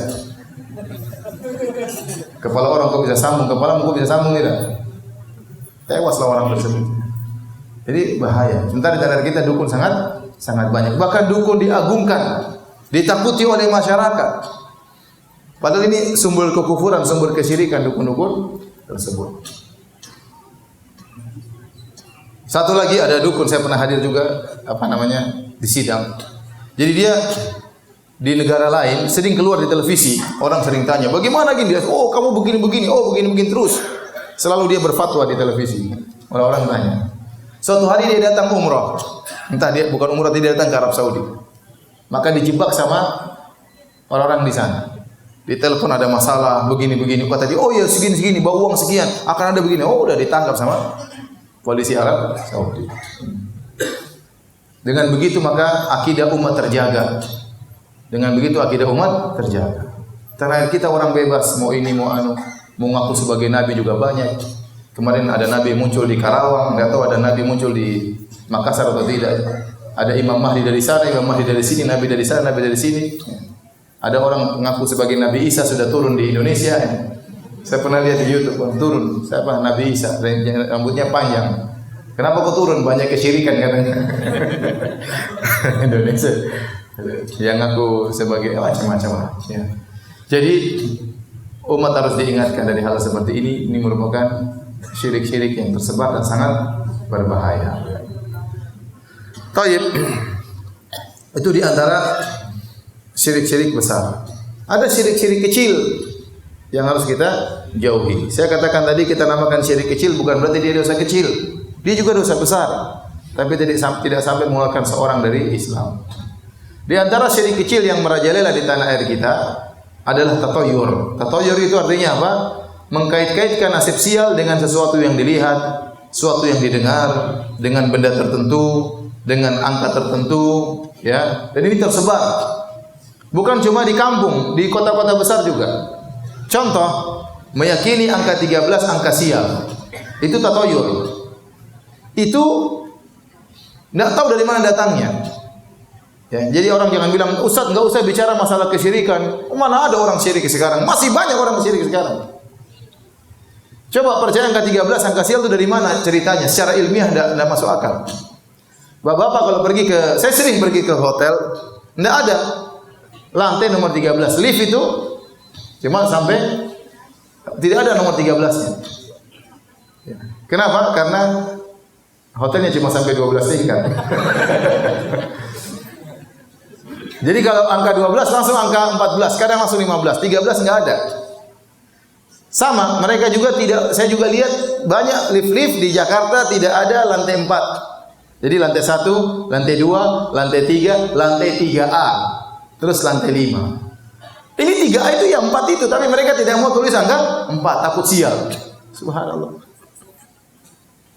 Kepala orang kok bisa sambung, kepalamu kok bisa sambung tidak? Tewaslah orang tersebut. Jadi bahaya. Sementara di negara kita dukun sangat banyak. Bahkan dukun diagungkan, ditakuti oleh masyarakat. Padahal ini sumber kekufuran, sumber kesyirikan dukun-dukun tersebut. Satu lagi ada dukun, saya pernah hadir juga di sidang. Jadi dia di negara lain sering keluar di televisi, orang sering tanya, "Bagaimana gini?" Dia, "Oh, kamu begini-begini, oh begini-begini terus." Selalu dia berfatwa di televisi. Orang-orang tanya. Suatu hari dia datang umrah. Entah dia bukan umrah, dia datang ke Arab Saudi. Maka dijebak sama orang-orang di sana. Di telepon ada masalah begini-begini. Kata dia, "Oh ya segini-segini, bawa uang sekian, akan ada begini." Oh, udah ditangkap sama polisi Arab Saudi. Dengan begitu maka akidah umat terjaga. Dengan begitu akidah umat terjaga. Terakhir kita orang bebas, mau ini mau anu, mau ngaku sebagai nabi juga banyak. Kemarin ada nabi muncul di Karawang, enggak tahu ada nabi muncul di Makassar atau tidak. Ada Imam Mahdi dari sana, Imam Mahdi dari sini, nabi dari sana, nabi dari sini. Ada orang mengaku sebagai Nabi Isa sudah turun di Indonesia. Saya pernah lihat di YouTube, turun. Siapa? Nabi Isa, rambutnya panjang. Kenapa kok turun? Banyak kesyirikan katanya. Indonesia. Yang ngaku sebagai macam-macam. Ya. Jadi umat harus diingatkan dari hal seperti ini. Ini merupakan syirik-syirik yang tersebar dan sangat berbahaya. Taib. Itu di antara syirik-syirik besar. Ada syirik-syirik kecil yang harus kita jauhi. Saya katakan tadi kita namakan syirik kecil bukan berarti dia dosa kecil. Dia juga dosa besar. Tapi tidak sampai mengeluarkan seorang dari Islam. Di antara syirik kecil yang merajalela di tanah air kita adalah tatayur. Tatayur itu artinya apa? Mengkait-kaitkan nasib sial dengan sesuatu yang dilihat, sesuatu yang didengar, dengan benda tertentu, dengan angka tertentu, ya. Dan ini tersebar. Bukan cuma di kampung, di kota-kota besar juga. Contoh, meyakini angka 13 angka sial. Itu tatayur. Itu enggak tahu dari mana datangnya. Ya, jadi orang jangan bilang, "Ustaz, enggak usah bicara masalah kesyirikan." Mana ada orang syirik sekarang? Masih banyak orang syirik sekarang. Coba percaya angka 13 angka sial itu dari mana ceritanya? Secara ilmiah enggak masuk akal. Bapak-bapak kalau saya sering pergi ke hotel, enggak ada lantai nomor 13. Lift itu cuma sampai tidak ada nomor 13-nya. Ya. Kenapa? Karena hotelnya cuma sampai 12 tingkat. Jadi kalau angka 12 langsung angka 14, kadang langsung 15, 13 enggak ada. Sama, mereka juga tidak, saya juga lihat banyak lift-lift di Jakarta tidak ada lantai 4. Jadi lantai 1, lantai 2, lantai 3, lantai 3A. Terus lantai 5. Ini 3A itu yang 4 itu, tapi mereka tidak mau tulis angka 4, takut sial. Subhanallah.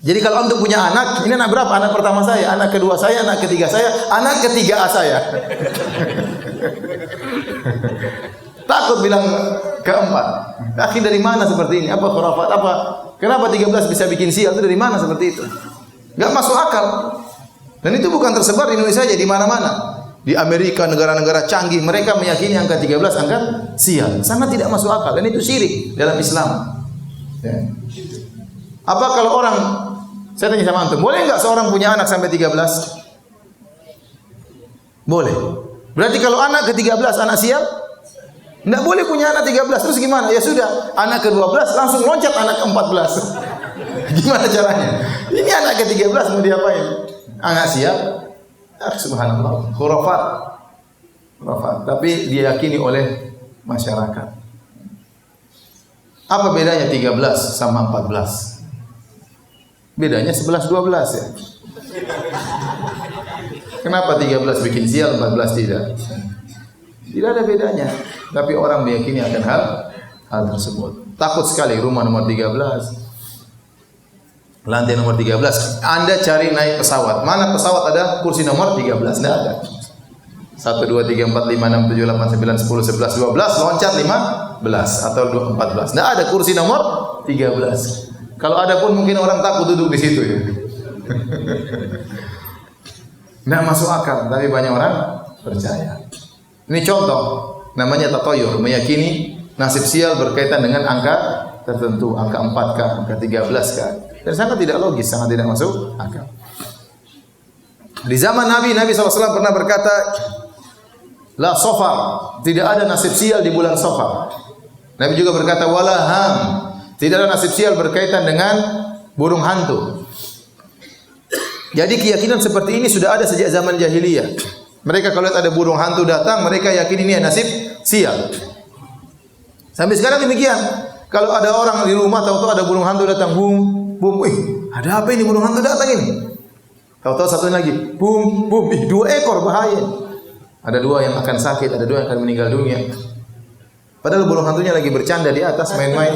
Jadi kalau untuk punya anak, ini anak berapa? Anak pertama saya, anak kedua saya, anak ketiga saya, anak ketiga A saya. Takut bilang keempat. Akhir dari mana seperti ini? Apa khurafat? Apa? Kenapa 13 bisa bikin sial? Itu dari mana seperti itu? Enggak masuk akal. Dan itu bukan tersebar di Indonesia saja, di mana-mana. Di Amerika, negara-negara canggih, mereka meyakini angka 13 angka sial. Sangat tidak masuk akal. Dan itu syirik dalam Islam. Ya. Apa kalau orang Saya tanya sama antum, boleh enggak seorang punya anak sampai 13? Boleh. Berarti kalau anak ke-13 anak sial? Enggak boleh punya anak 13. Terus gimana? Ya sudah, anak ke-12 langsung loncat anak ke-14. Gimana caranya? Ini anak ke-13 mau diapain? Anak sial? Subhanallah. Khurafat. Tapi diyakini oleh masyarakat. Apa bedanya 13 sama 14? Bedanya 11-12 ya. Kenapa 13 bikin sial, 14 tidak? Tidak ada bedanya. Tapi orang meyakini akan hal tersebut. Takut sekali rumah nomor 13. Lantai nomor 13. Anda cari naik pesawat. Mana pesawat ada kursi nomor 13? Tidak ada. 1, 2, 3, 4, 5, 6, 7, 8, 9, 10, 11, 12 loncat 15 atau 14. Tidak ada kursi nomor 13. Kalau ada pun mungkin orang takut duduk di situ ya. Tidak masuk akal, tapi banyak orang percaya. Ini contoh, namanya tatoyur, meyakini nasib sial berkaitan dengan angka tertentu, angka 4kah, angka 13kah. Dan sangat tidak logis, sangat tidak masuk akal. Di zaman Nabi SAW pernah berkata, la sofar, tidak ada nasib sial di bulan Safar. Nabi juga berkata, wala ham, tidak ada nasib sial berkaitan dengan burung hantu. Jadi keyakinan seperti ini sudah ada sejak zaman jahiliyah. Mereka kalau lihat ada burung hantu datang, mereka yakin ini nasib sial. Sampai sekarang demikian. Kalau ada orang di rumah tahu-tahu ada burung hantu datang, bum, bum, ada apa ini burung hantu datang ini? Tahu-tahu satu lagi, bum, bum, 2 ekor bahaya. Ada 2 yang akan sakit, ada 2 yang akan meninggal dunia. Padahal burung hantunya lagi bercanda di atas main-main.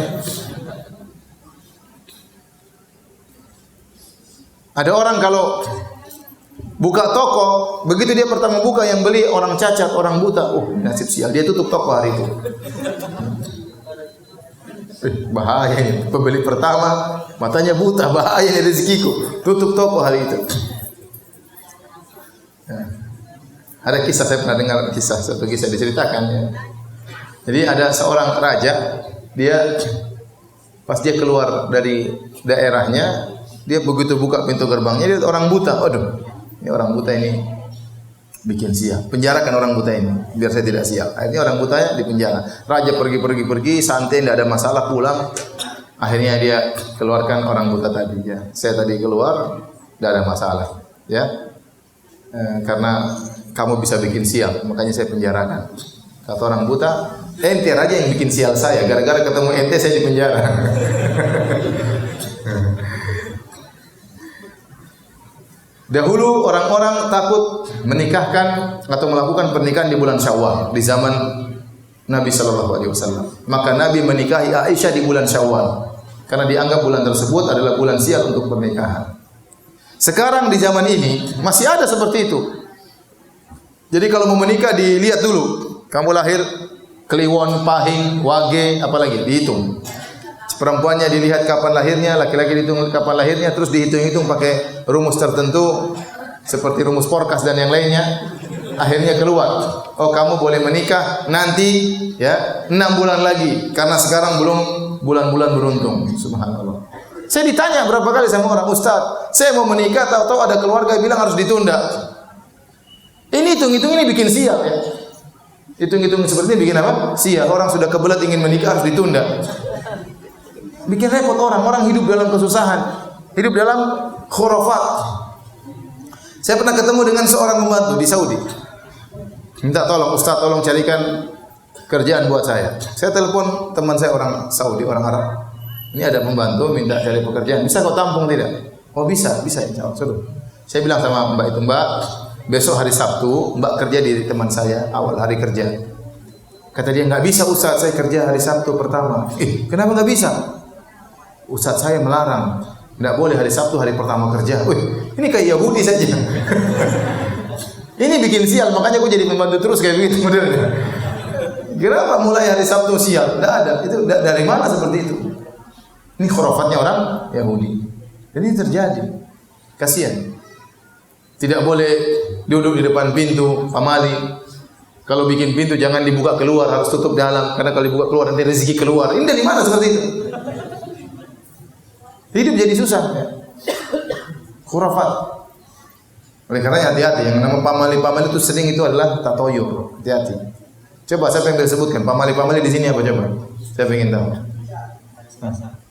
Ada orang kalau buka toko, begitu dia pertama buka yang beli orang cacat, orang buta, nasib sial, dia tutup toko hari itu. Bahaya ini. Pembeli pertama matanya buta, bahaya ini rezekiku, tutup toko hari itu. Nah, ada kisah, saya pernah dengar satu kisah diceritakan ya. Jadi ada seorang raja, dia pas dia keluar dari daerahnya, dia begitu buka pintu gerbangnya, dia orang buta. Aduh, ini orang buta ini bikin sial. Penjarakan orang buta ini biar saya tidak sial. Akhirnya orang butanya dipenjara. Raja pergi santai, tidak ada masalah, pulang. Akhirnya dia keluarkan orang buta tadi ya. Saya tadi keluar, tidak ada masalah ya. Karena kamu bisa bikin sial, makanya saya penjarakan. Kata orang buta, ente raja yang bikin sial saya. Gara-gara ketemu ente saya dipenjara. Dahulu orang-orang takut menikahkan atau melakukan pernikahan di bulan Syawal di zaman Nabi SAW. Maka Nabi menikahi Aisyah di bulan Syawal karena dianggap bulan tersebut adalah bulan sial untuk pernikahan. Sekarang di zaman ini masih ada seperti itu. Jadi kalau mau menikah dilihat dulu, kamu lahir Kliwon, Pahing, Wage, apalagi dihitung. Perempuannya dilihat kapan lahirnya, laki-laki dihitung kapan lahirnya, terus dihitung-hitung pakai rumus tertentu seperti rumus Porkas dan yang lainnya. Akhirnya keluar, oh kamu boleh menikah nanti ya 6 bulan lagi karena sekarang belum bulan-bulan beruntung. Subhanallah. Saya ditanya berapa kali sama orang, Ustaz, saya mau menikah, tahu-tahu ada keluarga bilang harus ditunda. Ini hitung-hitung ini bikin sial ya. Hitung-hitung seperti ini bikin apa? Sial. Orang sudah kebelet ingin menikah harus ditunda. Bikin repot orang hidup dalam kesusahan, hidup dalam khurafat. Saya pernah ketemu dengan seorang pembantu di Saudi. Minta tolong, Ustaz, tolong carikan kerjaan buat saya. Saya telepon teman saya orang Saudi, orang Arab. Ini ada pembantu minta cari pekerjaan. Bisa kau tampung tidak? Oh bisa insyaallah. Suruh. Saya bilang sama Mbak itu, Mbak, besok hari Sabtu, Mbak kerja di teman saya awal hari kerja. Kata dia, nggak bisa Ustaz, saya kerja hari Sabtu pertama. Kenapa nggak bisa? Ustaz saya melarang, tidak boleh hari Sabtu hari pertama kerja. Ini kayak Yahudi saja. Ini bikin sial, makanya gue jadi pembantu terus kayak begitu modelnya. Kenapa mulai hari Sabtu sial? Tidak ada. Itu dari mana seperti itu? Ini khurafatnya orang Yahudi. Dan ini terjadi. Kasihan. Tidak boleh duduk di depan pintu pamali. Kalau bikin pintu jangan dibuka keluar, harus tutup dalam. Karena kalau dibuka keluar nanti rezeki keluar. Ini dari mana seperti itu? Hidup jadi susah ya. khurafat. Oleh karena hati-hati, yang nama pamali-pamali itu sering itu adalah tatoyur. Hati-hati. Coba siapa yang disebutkan pamali-pamali di sini apa coba? Saya ingin tahu.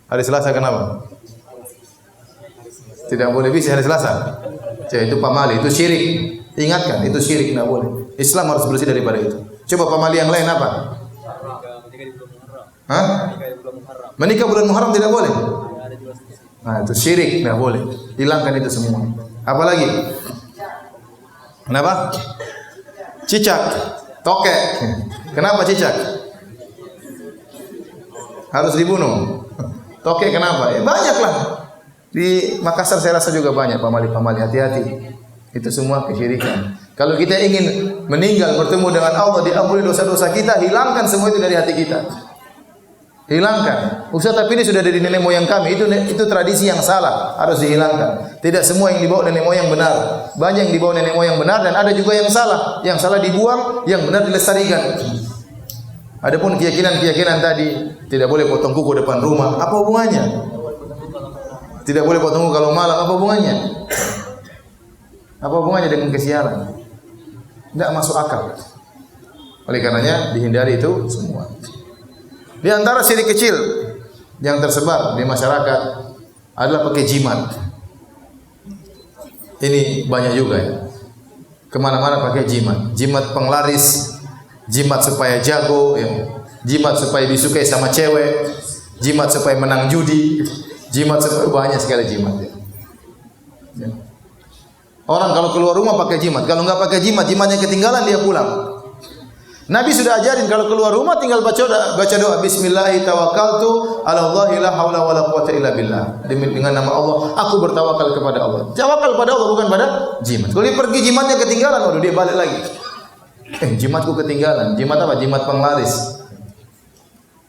Hari Selasa kenapa? Tidak boleh bisa hari Selasa. Jadi itu pamali, itu syirik. Ingatkan, itu syirik, tidak boleh. Islam harus bersih daripada itu. Coba pamali yang lain apa? Hah? Menikah bulan Muharram tidak boleh. Nah, itu syirik, tidak boleh. Hilangkan itu semua. Apa lagi? Kenapa? Cicak, tokek. Kenapa cicak? Harus dibunuh. Tokek kenapa? Banyaklah. Di Makassar saya rasa juga banyak pamali-pamali, hati-hati. Itu semua kesyirikan. Kalau kita ingin meninggal bertemu dengan Allah, diampuni dosa-dosa kita, hilangkan semua itu dari hati kita. Hilangkan. Ustaz, tapi ini sudah dari nenek moyang kami. Itu tradisi yang salah, harus dihilangkan. Tidak semua yang dibawa nenek moyang benar. Banyak yang dibawa nenek moyang benar dan ada juga yang salah. Yang salah dibuang, yang benar dilestarikan. Adapun keyakinan-keyakinan tadi, tidak boleh potong kuku depan rumah. Apa hubungannya? Tidak boleh potong kuku kalau malam. Apa hubungannya? Apa hubungannya dengan kesialan? Tidak masuk akal. Oleh karenanya dihindari itu semua. Di antara syirik kecil yang tersebar di masyarakat adalah pakai jimat. Ini banyak juga ya. Kemana-mana pakai jimat. Jimat penglaris, jimat supaya jago, ya. Jimat supaya disukai sama cewek, jimat supaya menang judi, jimat supaya banyak sekali jimat. Ya. Ya. Orang kalau keluar rumah pakai jimat, kalau nggak pakai jimat, jimatnya ketinggalan dia pulang. Nabi sudah ajarin kalau keluar rumah tinggal baca doa bismillahi tawakkaltu ala Allahi la haula wala quwata illa billah. Dengan nama Allah aku bertawakal kepada Allah. Tawakal pada Allah bukan pada jimat. Kalau dia pergi jimatnya ketinggalan, waduh dia balik lagi. Jimatku ketinggalan. Jimat apa? Jimat penglaris.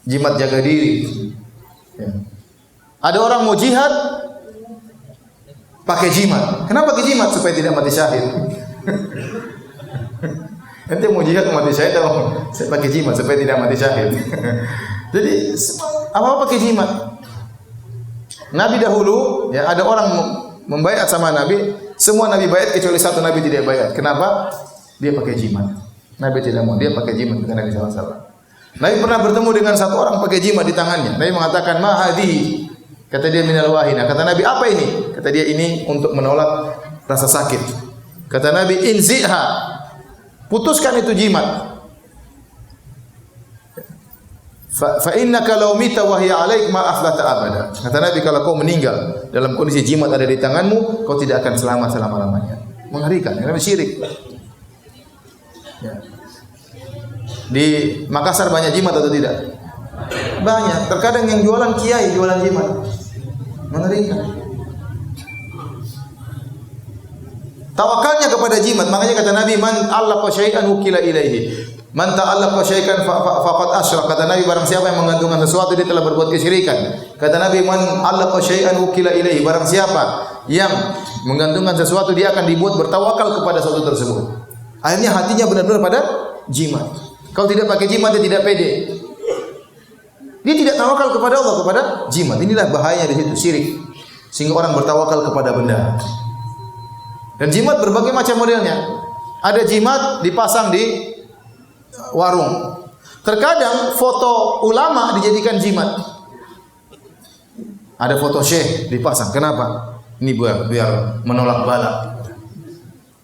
Jimat jaga diri. Ya. Ada orang mau jihad pakai jimat. Kenapa pakai jimat? Supaya tidak mati syahid. Nanti mau jihad mati syahid atau pakai jimat supaya tidak mati syahid. Jadi apa pakai jimat? Nabi dahulu ya ada orang membaiat sama Nabi, semua Nabi baiat kecuali satu Nabi tidak baiat. Kenapa? Dia pakai jimat. Nabi tidak mau, dia pakai jimat dengan Nabi SAW. Nabi pernah bertemu dengan satu orang pakai jimat di tangannya. Nabi mengatakan ma hadhihi. Kata dia minal wahina. Kata Nabi apa ini? Kata dia ini untuk menolak rasa sakit. Kata Nabi inziha. Putuskan itu jimat. Fa innaka law mita wa hiya 'alaik ma aflata abada. Kata Nabi kalau kau meninggal dalam kondisi jimat ada di tanganmu, kau tidak akan selamat selama-lamanya. Mengerikan, ini syirik. Ya. Di Makassar banyak jimat atau tidak? Banyak. Terkadang yang jualan kiai jualan jimat. Mengerikan. Tawakalnya kepada jimat. Makanya kata Nabi, man allaqa syai'an wukila ilaihi. Man ta'allaqa syai'an faqad asyrak. Kata Nabi, barang siapa yang menggantungkan sesuatu dia telah berbuat kesyirikan. Kata Nabi, man allaqa syai'an wukila ilaihi. Barang siapa yang menggantungkan sesuatu dia akan dibuat bertawakal kepada sesuatu tersebut. Akhirnya hatinya benar-benar pada jimat. Kalau tidak pakai jimat dia tidak pede. Dia tidak tawakal kepada Allah, kepada jimat. Inilah bahayanya di situ syirik. Sehingga orang bertawakal kepada benda. Dan jimat berbagai macam modelnya. Ada jimat dipasang di warung. Terkadang foto ulama dijadikan jimat. Ada foto syekh dipasang. Kenapa? Ini biar menolak bala.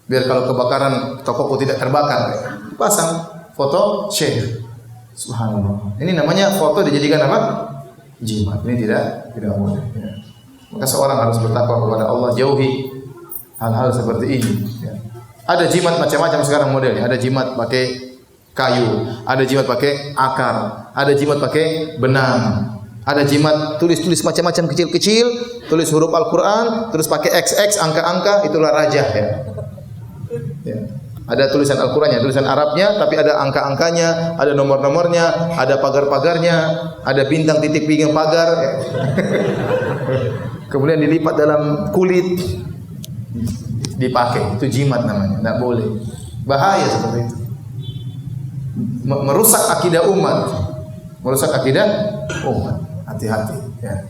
Biar kalau kebakaran tokoku tidak terbakar. Pasang foto syekh. Subhanallah. Ini namanya foto dijadikan apa? Jimat. Ini tidak boleh. Maka seorang harus bertakwa kepada Allah, jauhi hal-hal seperti ini. Ya. Ada jimat macam-macam sekarang modelnya. Ada jimat pakai kayu, ada jimat pakai akar, ada jimat pakai benang, ada jimat tulis-tulis macam-macam kecil-kecil, tulis huruf Al-Quran, terus pakai XX, angka-angka, itulah raja. Ya. Ya. Ada tulisan Al-Qurannya, tulisan Arabnya, tapi ada angka-angkanya, ada nomor-nomornya, ada pagar-pagarnya, ada bintang titik pinggir pagar. Ya. Kemudian dilipat dalam kulit. Dipakai, itu jimat namanya, tidak boleh. Bahaya seperti itu. Merusak akidah umat. Merusak akidah umat. Hati-hati. Ya.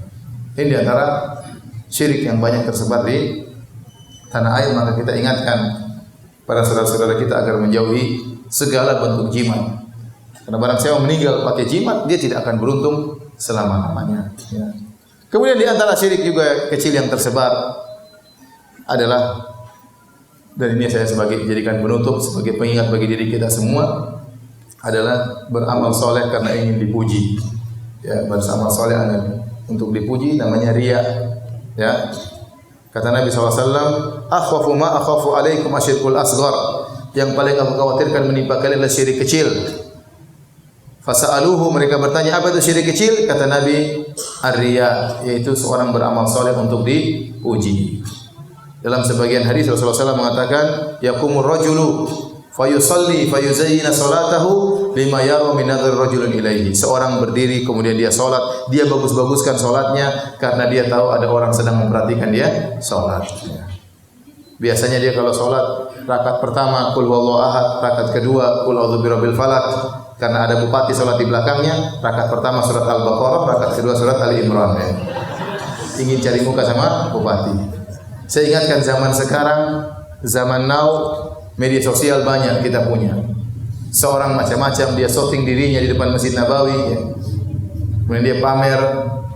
Ini diantara syirik yang banyak tersebar di tanah air, maka kita ingatkan para saudara-saudara kita agar menjauhi segala bentuk jimat. Karena barang siapa meninggal pakai jimat, dia tidak akan beruntung selama-lamanya. Ya. Kemudian di antara syirik juga kecil yang tersebar adalah, dan ini saya sebagai jadikan penutup, sebagai pengingat bagi diri kita semua, adalah beramal soleh karena ingin dipuji. Ya, beramal soleh untuk dipuji namanya riya. Ya. Kata Nabi SAW, akhwafu ma akhwafu alaikum asyirkul asghar. Yang paling aku khawatirkan menimpa kalian adalah syirik kecil. Fasa'aluhu, mereka bertanya, apa itu syirik kecil? Kata Nabi, ar-riya, yaitu seorang beramal soleh untuk dipuji. Dalam sebagian hadis Rasulullah SAW mengatakan, yaqumur rajulu fayusalli fayuzayyina salatahu lima yara min nadhar rajulin ilaihi. Seorang berdiri kemudian dia salat, dia bagus-baguskan salatnya karena dia tahu ada orang sedang memperhatikan dia salat. Biasanya dia kalau salat rakaat pertama qul huwallahu ahad, rakaat kedua qul a'udzu birabbil falaq, karena ada bupati salat di belakangnya, rakaat pertama surat Al-Baqarah, rakaat kedua surat Ali Imran. Ingin cari muka sama bupati. Saya ingatkan zaman sekarang, zaman now, media sosial banyak kita punya. Seorang macam-macam dia shooting dirinya di depan Masjid Nabawi, ya. Kemudian dia pamer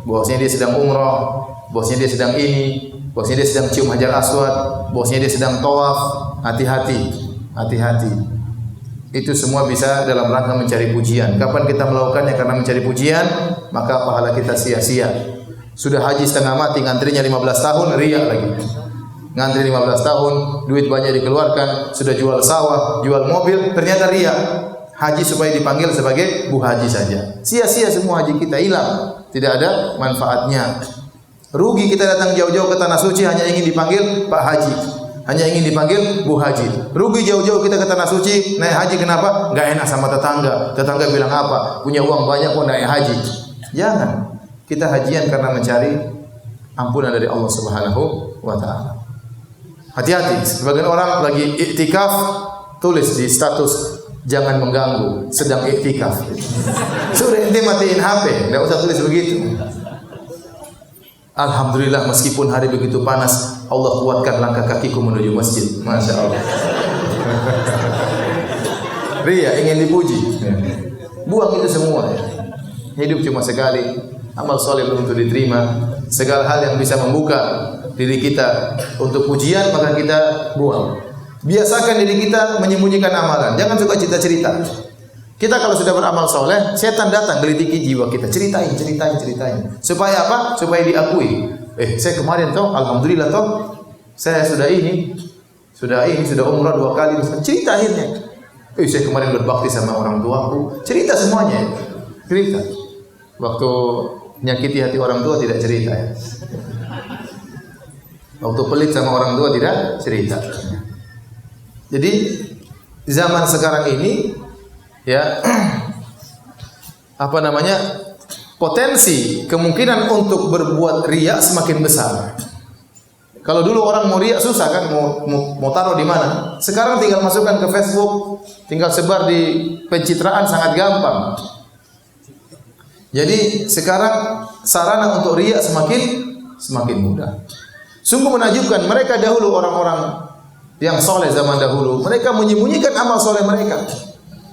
bahwasanya dia sedang umrah, bahwasanya dia sedang ini, bahwasanya dia sedang cium hajar aswad, bahwasanya dia sedang tawaf. Hati-hati, hati-hati. Itu semua bisa dalam rangka mencari pujian. Kapan kita melakukannya karena mencari pujian, maka pahala kita sia-sia. Sudah haji setengah mati, ngantrinya 15 tahun, riya lagi. Ngantri 15 tahun, duit banyak dikeluarkan, sudah jual sawah, jual mobil, ternyata riya. Haji supaya dipanggil sebagai Bu Haji saja. Sia-sia semua haji kita, hilang. Tidak ada manfaatnya. Rugi kita datang jauh-jauh ke tanah suci hanya ingin dipanggil Pak Haji, hanya ingin dipanggil Bu Haji. Rugi jauh-jauh kita ke tanah suci naik haji, kenapa? Enggak enak sama tetangga. Tetangga bilang apa? Punya uang banyak kok naik haji. Jangan. Kita hajian karena mencari ampunan dari Allah Subhanahu wa taala. Hati-hati, sebagian orang lagi iktikaf tulis di status jangan mengganggu, sedang iktikaf. Sudah ente matiin HP, enggak usah tulis begitu. Alhamdulillah, meskipun hari begitu panas, Allah kuatkan langkah kakiku menuju masjid. Masya Allah. Riya, ingin dipuji. Buang itu semua. Hidup cuma sekali, amal soleh belum tentu diterima. Segala hal yang bisa membuka diri kita untuk pujian, maka kita buang. Biasakan diri kita menyembunyikan amalan. Jangan suka cerita-cerita. Kita kalau sudah beramal soleh, setan datang gelitiki jiwa kita, ceritain. Supaya apa? Supaya diakui. Saya kemarin toh, alhamdulillah toh, saya sudah umrah 2 kali. Cerita akhirnya. Saya kemarin berbakti sama orang tuaku. Cerita semuanya. Cerita. Waktu nyakiti hati orang tua tidak cerita. Ya. Waktu pelit sama orang tua tidak cerita. Jadi zaman sekarang ini, ya, potensi kemungkinan untuk berbuat riya semakin besar. Kalau dulu orang mau riya susah kan, mau taruh di mana? Sekarang tinggal masukkan ke Facebook, tinggal sebar di pencitraan, sangat gampang. Jadi sekarang sarana untuk riya semakin mudah. Sungguh menakjubkan, mereka dahulu orang-orang yang soleh zaman dahulu, mereka menyembunyikan amal soleh mereka.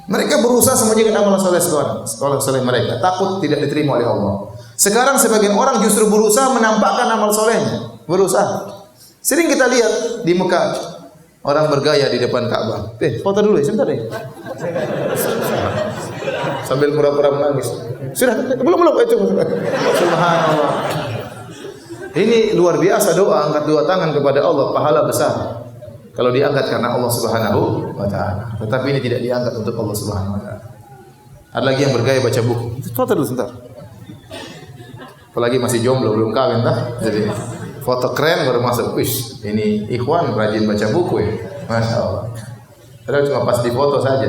Mereka berusaha sembunyikan amal soleh mereka, takut tidak diterima oleh Allah. Sekarang sebagian orang justru berusaha menampakkan amal solehnya, berusaha. Sering kita lihat di Mekah, orang bergaya di depan Ka'bah. Foto dulu ya, sebentar deh. Sambil pura-pura menangis. Sudah, belum itu. Subhanallah. Ini luar biasa doa, angkat 2 tangan kepada Allah, pahala besar. Kalau diangkat karena Allah Subhanahu wa taala. Tetapi ini tidak diangkat untuk Allah Subhanahu wa taala. Ada lagi yang bergaya baca buku. Foto dulu sebentar. Apalagi masih jomblo, belum kawin dah. Jadi foto keren baru masuk. Wis, ini ikhwan rajin baca buku ya. Masya Allah. Padahal cuma pas di foto saja.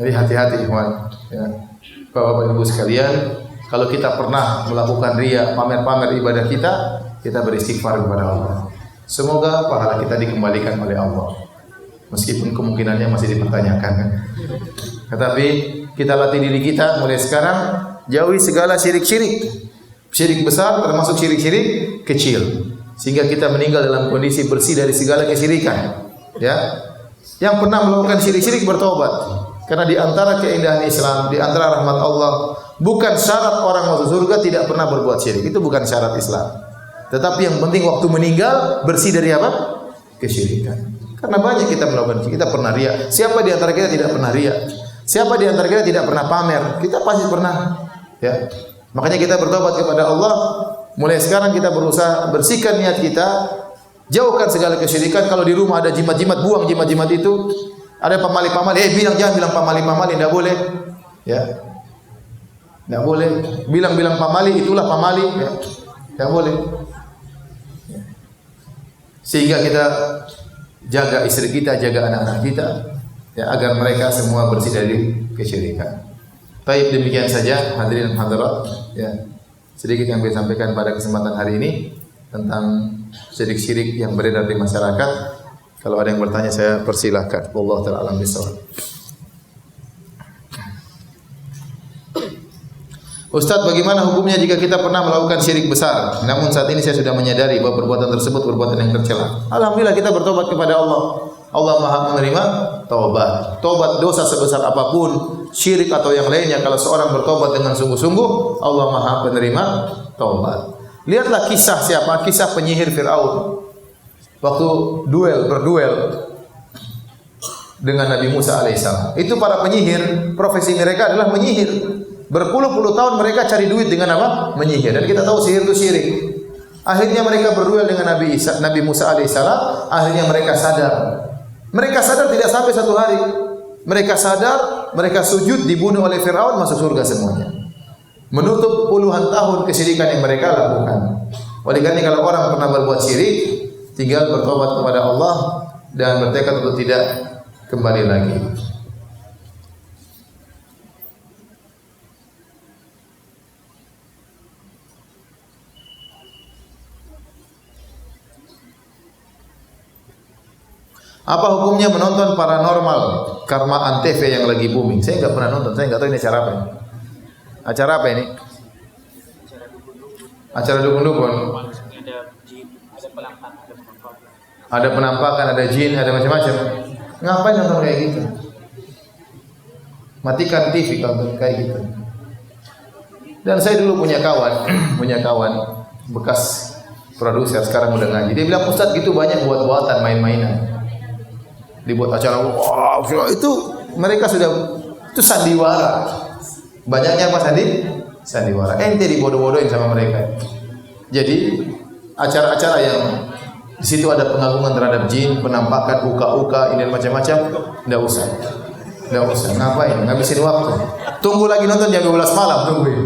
Jadi hati-hati ikhwan. Ya. Bapak-bapak Ibu sekalian, kalau kita pernah melakukan riya, pamer-pamer ibadah kita beristighfar kepada Allah. Semoga pahala kita dikembalikan oleh Allah. Meskipun kemungkinannya masih dipertanyakan. Tetapi kita latih diri kita mulai sekarang, jauhi segala syirik-syirik. Syirik besar termasuk syirik-syirik kecil. sehingga kita meninggal dalam kondisi bersih dari segala kesyirikan. Ya, yang pernah melakukan syirik-syirik bertobat, karena di antara keindahan Islam, di antara rahmat Allah, bukan syarat orang masuk surga tidak pernah berbuat syirik. Itu bukan syarat Islam. Tetapi yang penting waktu meninggal bersih dari apa? Kesyirikan. Karena banyak kita melakukan, kita pernah riya. Siapa di antara kita tidak pernah riya? Siapa di antara kita tidak pernah pamer? Kita pasti pernah. Ya. Makanya kita bertobat kepada Allah. Mulai sekarang kita berusaha bersihkan niat kita, jauhkan segala kesyirikan. Kalau di rumah ada jimat-jimat, buang jimat-jimat itu. Ada pamali-pamali, jangan bilang pamali-pamali, tidak boleh. Ya. Tidak boleh. Bilang pamali, itulah pamali. Ya. Tidak boleh. Sehingga kita jaga istri kita, jaga anak-anak kita, ya, agar mereka semua bersih dari kesyirikan. Baik, demikian saja hadirin hadirat, ya. Sedikit yang saya sampaikan pada kesempatan hari ini tentang syirik-syirik yang beredar di masyarakat. Kalau ada yang bertanya saya persilahkan. Wallahu ta'ala a'lam bishawab. Ustaz, bagaimana hukumnya jika kita pernah melakukan syirik besar? Namun saat ini saya sudah menyadari bahwa perbuatan tersebut perbuatan yang tercela. Alhamdulillah kita bertobat kepada Allah. Allah Maha menerima taubat. Taubat dosa sebesar apapun, syirik atau yang lainnya, kalau seorang bertobat dengan sungguh-sungguh, Allah Maha penerima taubat. Lihatlah kisah siapa? Kisah penyihir Firaun. Waktu berduel dengan Nabi Musa alaihissalam. Itu para penyihir, profesi mereka adalah menyihir. Berpuluh-puluh tahun mereka cari duit dengan apa? Menyihir. Dan kita tahu sihir itu syirik. Akhirnya mereka berduel dengan Nabi Musa alaihissalam. Akhirnya mereka sadar. Mereka sadar tidak sampai satu hari. Mereka sadar, mereka sujud, dibunuh oleh Firaun, masuk surga semuanya. Menutup puluhan tahun kesyirikan yang mereka lakukan. Oleh karena kalau orang pernah berbuat syirik, tinggal bertobat kepada Allah dan bertekad untuk tidak kembali lagi. Apa hukumnya menonton paranormal Karma Antv yang lagi booming? Saya nggak pernah nonton, saya nggak tahu ini acara apa ini. Acara apa ini? Acara dukun-dukun. Ada penampakan, ada jin, ada macam-macam. Ngapain nonton kayak gitu? Matikan TV kalau kayak gitu. Dan saya dulu punya kawan bekas produser, sekarang udah ngaji. Dia bilang, Ustaz gitu banyak buat-buatan, main-mainan. Dibuat acara, wow, itu mereka sudah, itu sandiwara. Banyaknya apa sandiwara. Ente dibodoh-bodohin sama mereka. Jadi acara-acara yang di situ ada pengagungan terhadap jin, penampakan uka-uka, ini macam-macam, enggak usah. Ngapain? Ngabisin waktu. Tunggu lagi nonton jam 12 malam, tungguin.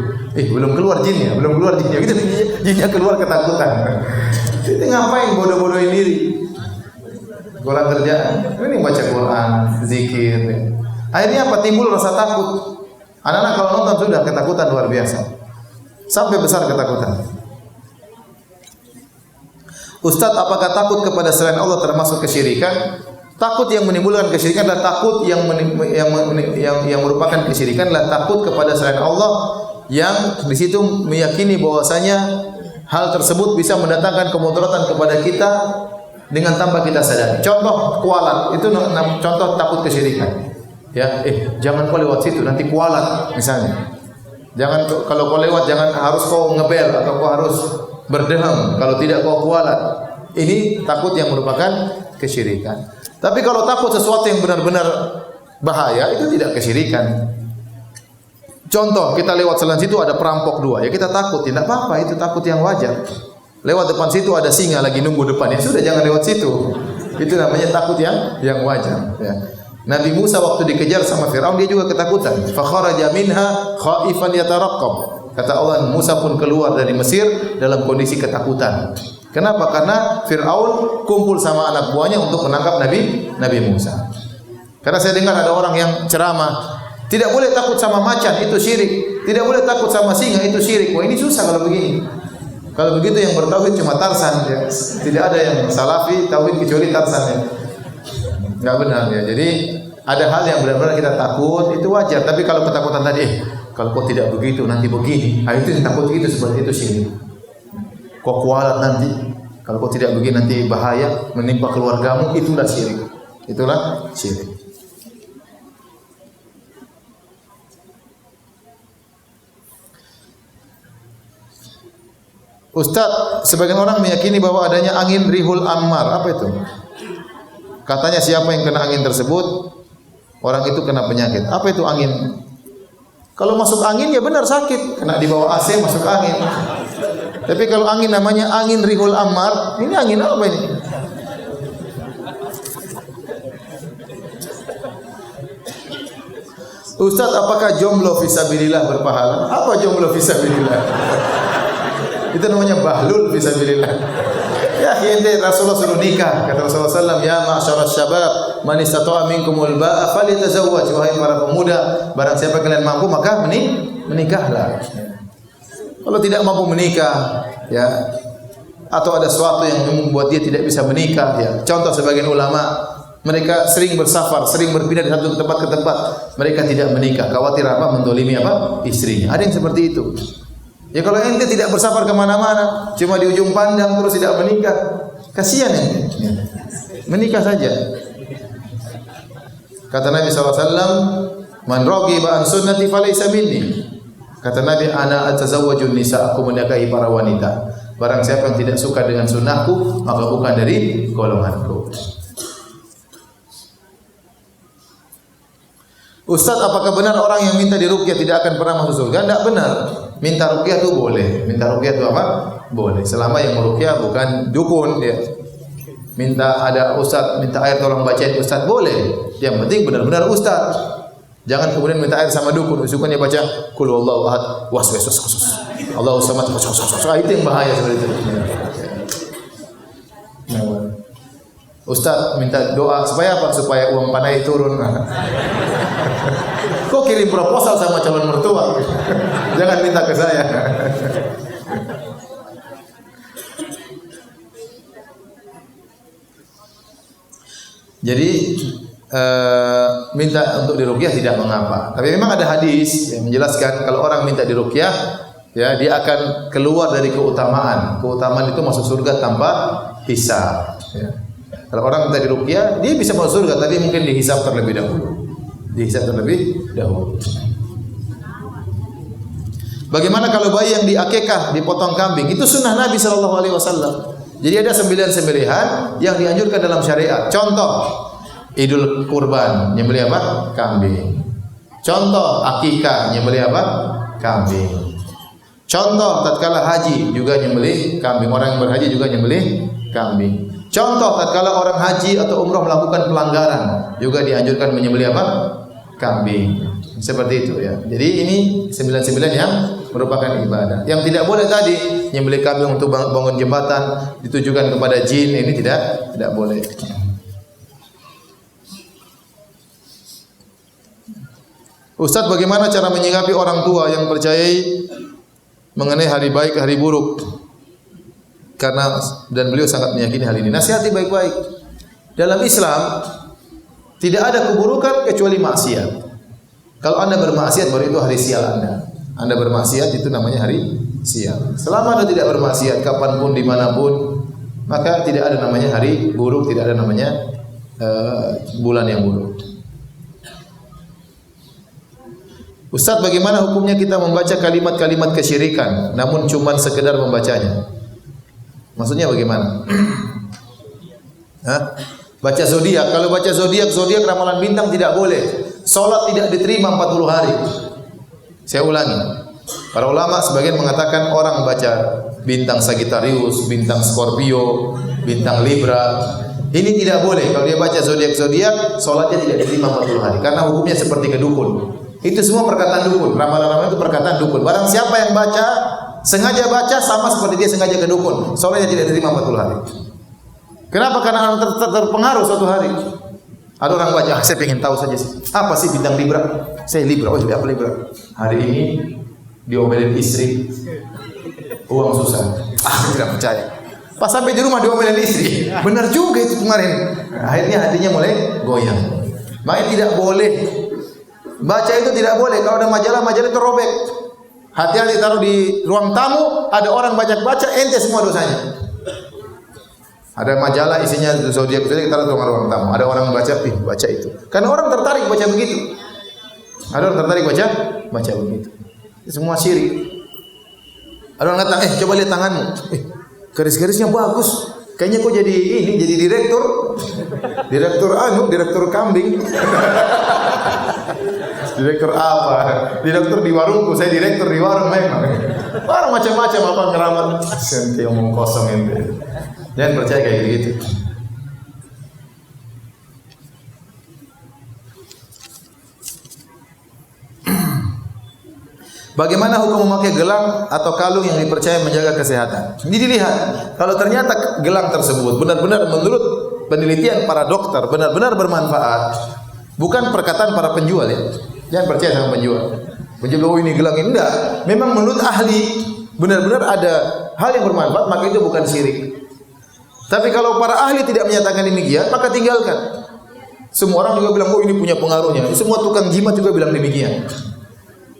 Belum keluar jinnya. Gitu jinnya keluar ketakutan. Itu ngapain bodoh-bodohin diri? Kurang kerjaan. Ini baca Quran, zikir. Akhirnya apa? Timbul rasa takut. Anak-anak kalau nonton sudah ketakutan luar biasa. Sampai besar ketakutan. Ustaz, apakah takut kepada selain Allah termasuk kesyirikan? Takut yang menimbulkan kesyirikan adalah takut yang merupakan kesyirikan adalah takut kepada selain Allah yang di situ meyakini bahwasanya hal tersebut bisa mendatangkan kemudaratan kepada kita dengan tanpa kita sadari. Contoh kualat itu contoh takut kesyirikan. Ya, jangan kau lewat situ nanti kualat misalnya. Jangan kalau kau lewat jangan harus kau ngebel atau kau harus berdehem, kalau tidak kau kualat. Ini takut yang merupakan kesyirikan. Tapi kalau takut sesuatu yang benar-benar bahaya itu tidak kesyirikan. Contoh kita lewat jalan situ ada perampok dua, ya kita takut, tidak apa-apa, itu takut yang wajar. Lewat depan situ ada singa lagi nunggu depan, ya sudah jangan lewat situ. Itu namanya takut yang wajar. Ya. Nabi Musa waktu dikejar sama Firaun dia juga ketakutan. Fa kharaja minha khaifan yataraqqab. Kata Allah, Musa pun keluar dari Mesir dalam kondisi ketakutan. Kenapa? Karena Firaun kumpul sama anak buahnya untuk menangkap Nabi Musa. Karena saya dengar ada orang yang ceramah, tidak boleh takut sama macan, itu syirik. Tidak boleh takut sama singa, itu syirik. Wah, ini susah kalau begini. Kalau begitu yang bertauhid cuma Tarsan ya. Tidak ada yang salafi tauhid kecuali Tarsan ya. Enggak benar ya. Jadi ada hal yang benar-benar kita takut itu wajar. Tapi kalau ketakutan tadi, kalau kau tidak begitu nanti begini. Itu yang takut itu seperti itu syirik. Kau kualat nanti. Kalau kau tidak begini nanti bahaya menimpa keluargamu, itulah syirik. Itulah syirik. Ustaz, sebagian orang meyakini bahwa adanya angin rihul ammar. Apa itu? Katanya siapa yang kena angin tersebut, orang itu kena penyakit. Apa itu angin? Kalau masuk angin ya benar sakit, kena di bawah AC masuk angin. Tapi kalau angin namanya angin rihul ammar, ini angin apa ini? Ustaz, apakah jomblo fisabilillah berpahala? Apa jomblo fisabilillah? Itu namanya bahlul fisabilillah. Ya, ente Rasulullah suruh nikah. Kata Rasulullah SAW, ya ma'asyaras syabab, man istata'a minkumul ba'a falyatazawwaj. Wahai para pemuda, barang siapa kalian mampu maka menikahlah. Kalau tidak mampu menikah, ya, atau ada sesuatu yang membuat dia tidak bisa menikah, ya. Contoh sebagian ulama, mereka sering bersafar, sering berpindah dari satu tempat ke tempat, mereka tidak menikah. Khawatir apa? Mendolimi apa? Istrinya. Ada yang seperti itu. Ya kalau ente tidak bersafar kemana-mana, cuma di ujung pandang terus tidak menikah, kasihan ente. Menikah saja. Kata Nabi SAW, man raghiba an sunnati falaysa minni. Kata Nabi, ana atazawwajun nisa, aku menikahi para wanita. Barang siapa yang tidak suka dengan sunnahku, maka bukan dari golonganku. Ustaz, apakah benar orang yang minta diruqyah tidak akan pernah masuk surga? Tidak benar. Minta ruqyah itu boleh. Minta ruqyah itu apa? Boleh. Selama yang meruqyah bukan dukun, ya. Minta ada ustaz, minta air tolong bacain ustaz, boleh. Yang penting benar-benar ustaz. Jangan kemudian minta air sama dukun, usukannya baca qul huwallahu ahad, waswas, Allahu samad, itu yang bahaya seperti itu. Ustaz minta doa supaya apa? Supaya uang panai turun. Kok kirim proposal sama calon mertua? Jangan minta ke saya. Jadi minta untuk diruqyah tidak mengapa. Tapi memang ada hadis yang menjelaskan kalau orang minta diruqyah, ya, dia akan keluar dari keutamaan. Keutamaan itu masuk surga tanpa hisab. Ya. Kalau orang minta diruqyah, dia bisa masuk surga, tapi mungkin dihisab terlebih dahulu. Dihisab terlebih dahulu. Bagaimana kalau bayi yang diakikah, dipotong kambing? Itu sunnah Nabi SAW. Jadi ada 9 sembelihan yang dianjurkan dalam syariat. Contoh, Idul Kurban, nyembelih apa? Kambing. Contoh, akikah, nyembelih apa? Kambing. Contoh, tatkala haji juga nyembelih kambing. Orang yang berhaji juga nyembelih kambing. Contoh, tatkala orang haji atau umrah melakukan pelanggaran, juga dianjurkan menyembelih apa? Kambing. Seperti itu, ya. Jadi ini 9 yang merupakan ibadah. Yang tidak boleh tadi nyembelih kambing untuk bangun jembatan, ditujukan kepada jin, ini tidak boleh. Ustaz, bagaimana cara menyikapi orang tua yang percayai mengenai hari baik, hari buruk? Karena dan beliau sangat meyakini hal ini. Nasihati baik-baik. Dalam Islam tidak ada keburukan kecuali maksiat. Kalau Anda bermaksiat baru itu hari sial Anda. Anda bermaksiat itu namanya hari sial. Selama Anda tidak bermaksiat kapanpun dimanapun, maka tidak ada namanya hari buruk, tidak ada namanya bulan yang buruk. Ustaz, bagaimana hukumnya kita membaca kalimat-kalimat kesyirikan namun cuma sekedar membacanya? Maksudnya bagaimana? Hah? Baca zodiak. Kalau baca zodiak ramalan bintang tidak boleh. Salat tidak diterima 40 hari. Saya ulangi. Para ulama sebagian mengatakan orang baca bintang Sagittarius, bintang Scorpio, bintang Libra, ini tidak boleh. Kalau dia baca zodiak, salatnya tidak diterima 40 hari karena hukumnya seperti kedukun. Itu semua perkataan dukun. Ramalan-ramalan itu perkataan dukun. Barang siapa yang baca, sengaja baca sama seperti dia sengaja ke dukun, salatnya tidak diterima 40 hari. Kenapa? Karena terpengaruh suatu hari. Ada orang baca, saya ingin tahu saja sih. Apa sih bintang Libra? Saya Libra. Oh, apa Libra? Hari ini diomelin istri, uang susah. Aku tidak percaya. Pas sampai di rumah diomelin istri. Benar juga itu kemarin. Akhirnya hatinya mulai goyang. Makanya tidak boleh. Baca itu tidak boleh. Kalau ada majalah itu robek. Hati-hati taruh di ruang tamu, ada orang baca-baca, ente semua dosanya. Ada majalah isinya zodiak kita taruh di ruang tamu. Ada orang baca, baca itu. Karena orang tertarik baca begitu. Ada orang tertarik baca begitu. Itu semua syirik. Ada orang kata, coba lihat tanganmu. Garis-garisnya bagus. Kayaknya kok jadi direktur. Direktur kambing. Direktur apa? Direktur di warungku, saya direktur di warung memang. Orang macam-macam apa ngeramat. Senti omong kosong ini. Jangan percaya kayak gitu. Bagaimana hukum memakai gelang atau kalung yang dipercaya menjaga kesehatan? Ini dilihat. Kalau ternyata gelang tersebut benar-benar menurut penelitian para dokter benar-benar bermanfaat, bukan perkataan para penjual ya. Jangan percaya sama penjual. Penjual ini gelang ini enggak. Memang menurut ahli benar-benar ada hal yang bermanfaat, maka itu bukan syirik. Tapi kalau para ahli tidak menyatakan demikian, maka tinggalkan. Semua orang juga bilang, ini punya pengaruhnya. Semua tukang jimat juga bilang demikian.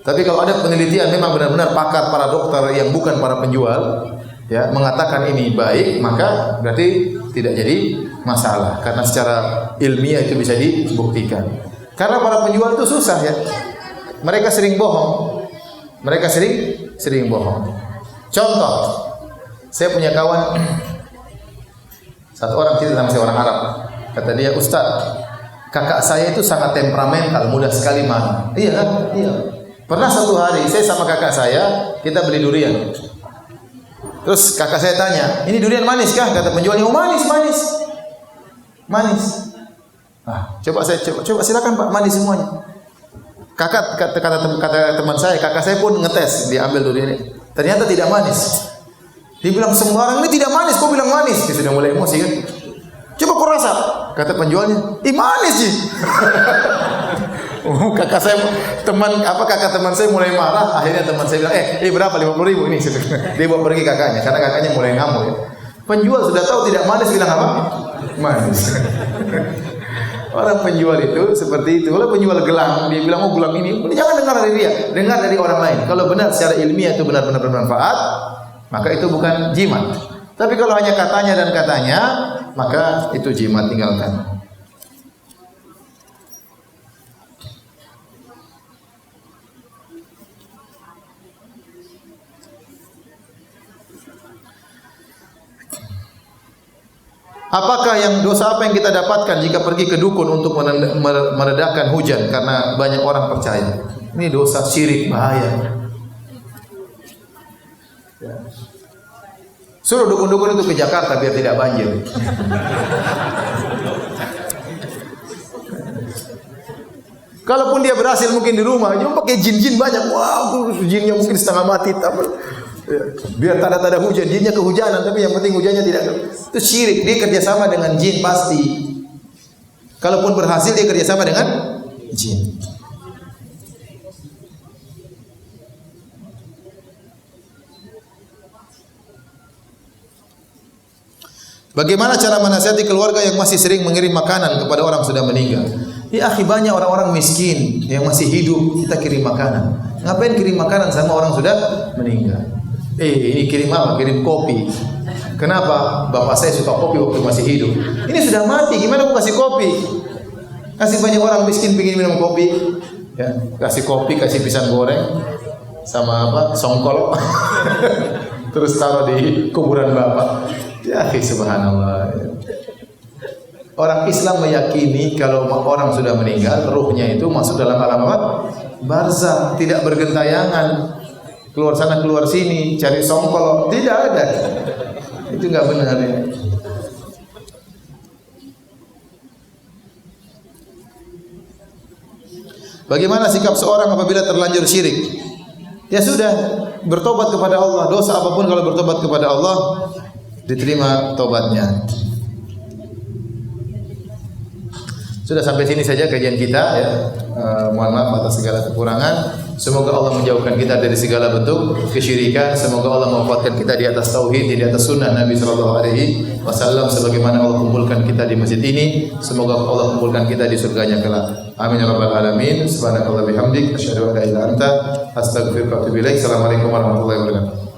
Tapi kalau ada penelitian memang benar-benar pakar para dokter yang bukan para penjual ya mengatakan ini baik, maka berarti tidak jadi masalah karena secara ilmiah itu bisa dibuktikan. Karena para penjual itu susah ya. Mereka sering bohong. Mereka sering bohong. Contoh, saya punya kawan satu orang cerita sama saya, orang Arab. Kata dia, "Ustaz, kakak saya itu sangat temperamental, mudah sekali marah." Iya kan? Iya. Pernah satu hari saya sama kakak saya, kita beli durian. Terus kakak saya tanya, "Ini durian manis kah?" Kata penjualnya, "Oh, manis. Manis." Coba silakan Pak, manis semuanya. Kata teman saya, kakak saya pun ngetes, dia ambil durian ini. Ternyata tidak manis. Dia bilang, "Semua orang ini tidak manis, kok bilang manis?" Dia sudah mulai emosi kan. "Coba kau rasa." Kata penjualnya, "Manis sih." Kakak teman saya mulai marah. Akhirnya teman saya bilang, berapa? 50.000 ini. Dia bawa pergi kakaknya karena kakaknya mulai ngamuk ya. Penjual sudah tahu tidak manis bilang apa? Manis. Orang penjual itu seperti itu. Kalau penjual gelang, dia bilang, "Oh, gelang ini." Jangan dengar dari dia, dengar dari orang lain. Kalau benar secara ilmiah itu benar-benar bermanfaat, maka itu bukan jimat. Tapi kalau hanya katanya, maka itu jimat, tinggalkan. Apakah dosa apa yang kita dapatkan jika pergi ke dukun untuk meredakan hujan karena banyak orang percaya? Ini dosa syirik, bahaya. Suruh dukun-dukun itu ke Jakarta biar tidak banjir. Kalaupun dia berhasil mungkin di rumah, dia pakai jin-jin banyak. Wow, jinnya mungkin setengah mati. Biar tanda-tanda hujan, jinnya kehujanan, tapi yang penting hujannya tidak. Itu syirik, dia kerjasama dengan jin pasti. Kalaupun berhasil dia kerjasama dengan jin. Bagaimana cara menasihati keluarga yang masih sering mengirim makanan kepada orang sudah meninggal? Ya akhi, banyak orang-orang miskin yang masih hidup kita kirim makanan. Ngapain kirim makanan sama orang sudah meninggal? Ini kirim apa? Kirim kopi. Kenapa? Bapak saya suka kopi waktu masih hidup. Ini sudah mati, gimana aku kasih kopi? Kasih banyak orang miskin pengin minum kopi. Ya, kasih kopi, kasih pisang goreng sama songkol. Terus taruh di kuburan bapak. Ya, subhanallah. Orang Islam meyakini kalau orang sudah meninggal, ruhnya itu masuk dalam alam barzakh, tidak bergentayangan. Keluar sana keluar sini cari songkol, tidak ada. Itu enggak benar ya. Bagaimana sikap seorang apabila terlanjur syirik? Ya sudah, bertobat kepada Allah. Dosa apapun kalau bertobat kepada Allah diterima tobatnya. Sudah sampai sini saja kajian kita ya. Mohon maaf atas segala kekurangan. Semoga Allah menjauhkan kita dari segala bentuk kesyirikan. Semoga Allah menguatkan kita di atas tauhid, di atas sunnah Nabi sallallahu alaihi wasallam sebagaimana Allah kumpulkan kita di masjid ini. Semoga Allah kumpulkan kita di surganya kelak. Amin ya rabbal alamin. Subhanallahi bihamdik asyhadu an la ilaha illa anta astaghfiruka wa atubu ilaik. Assalamualaikum warahmatullahi wabarakatuh.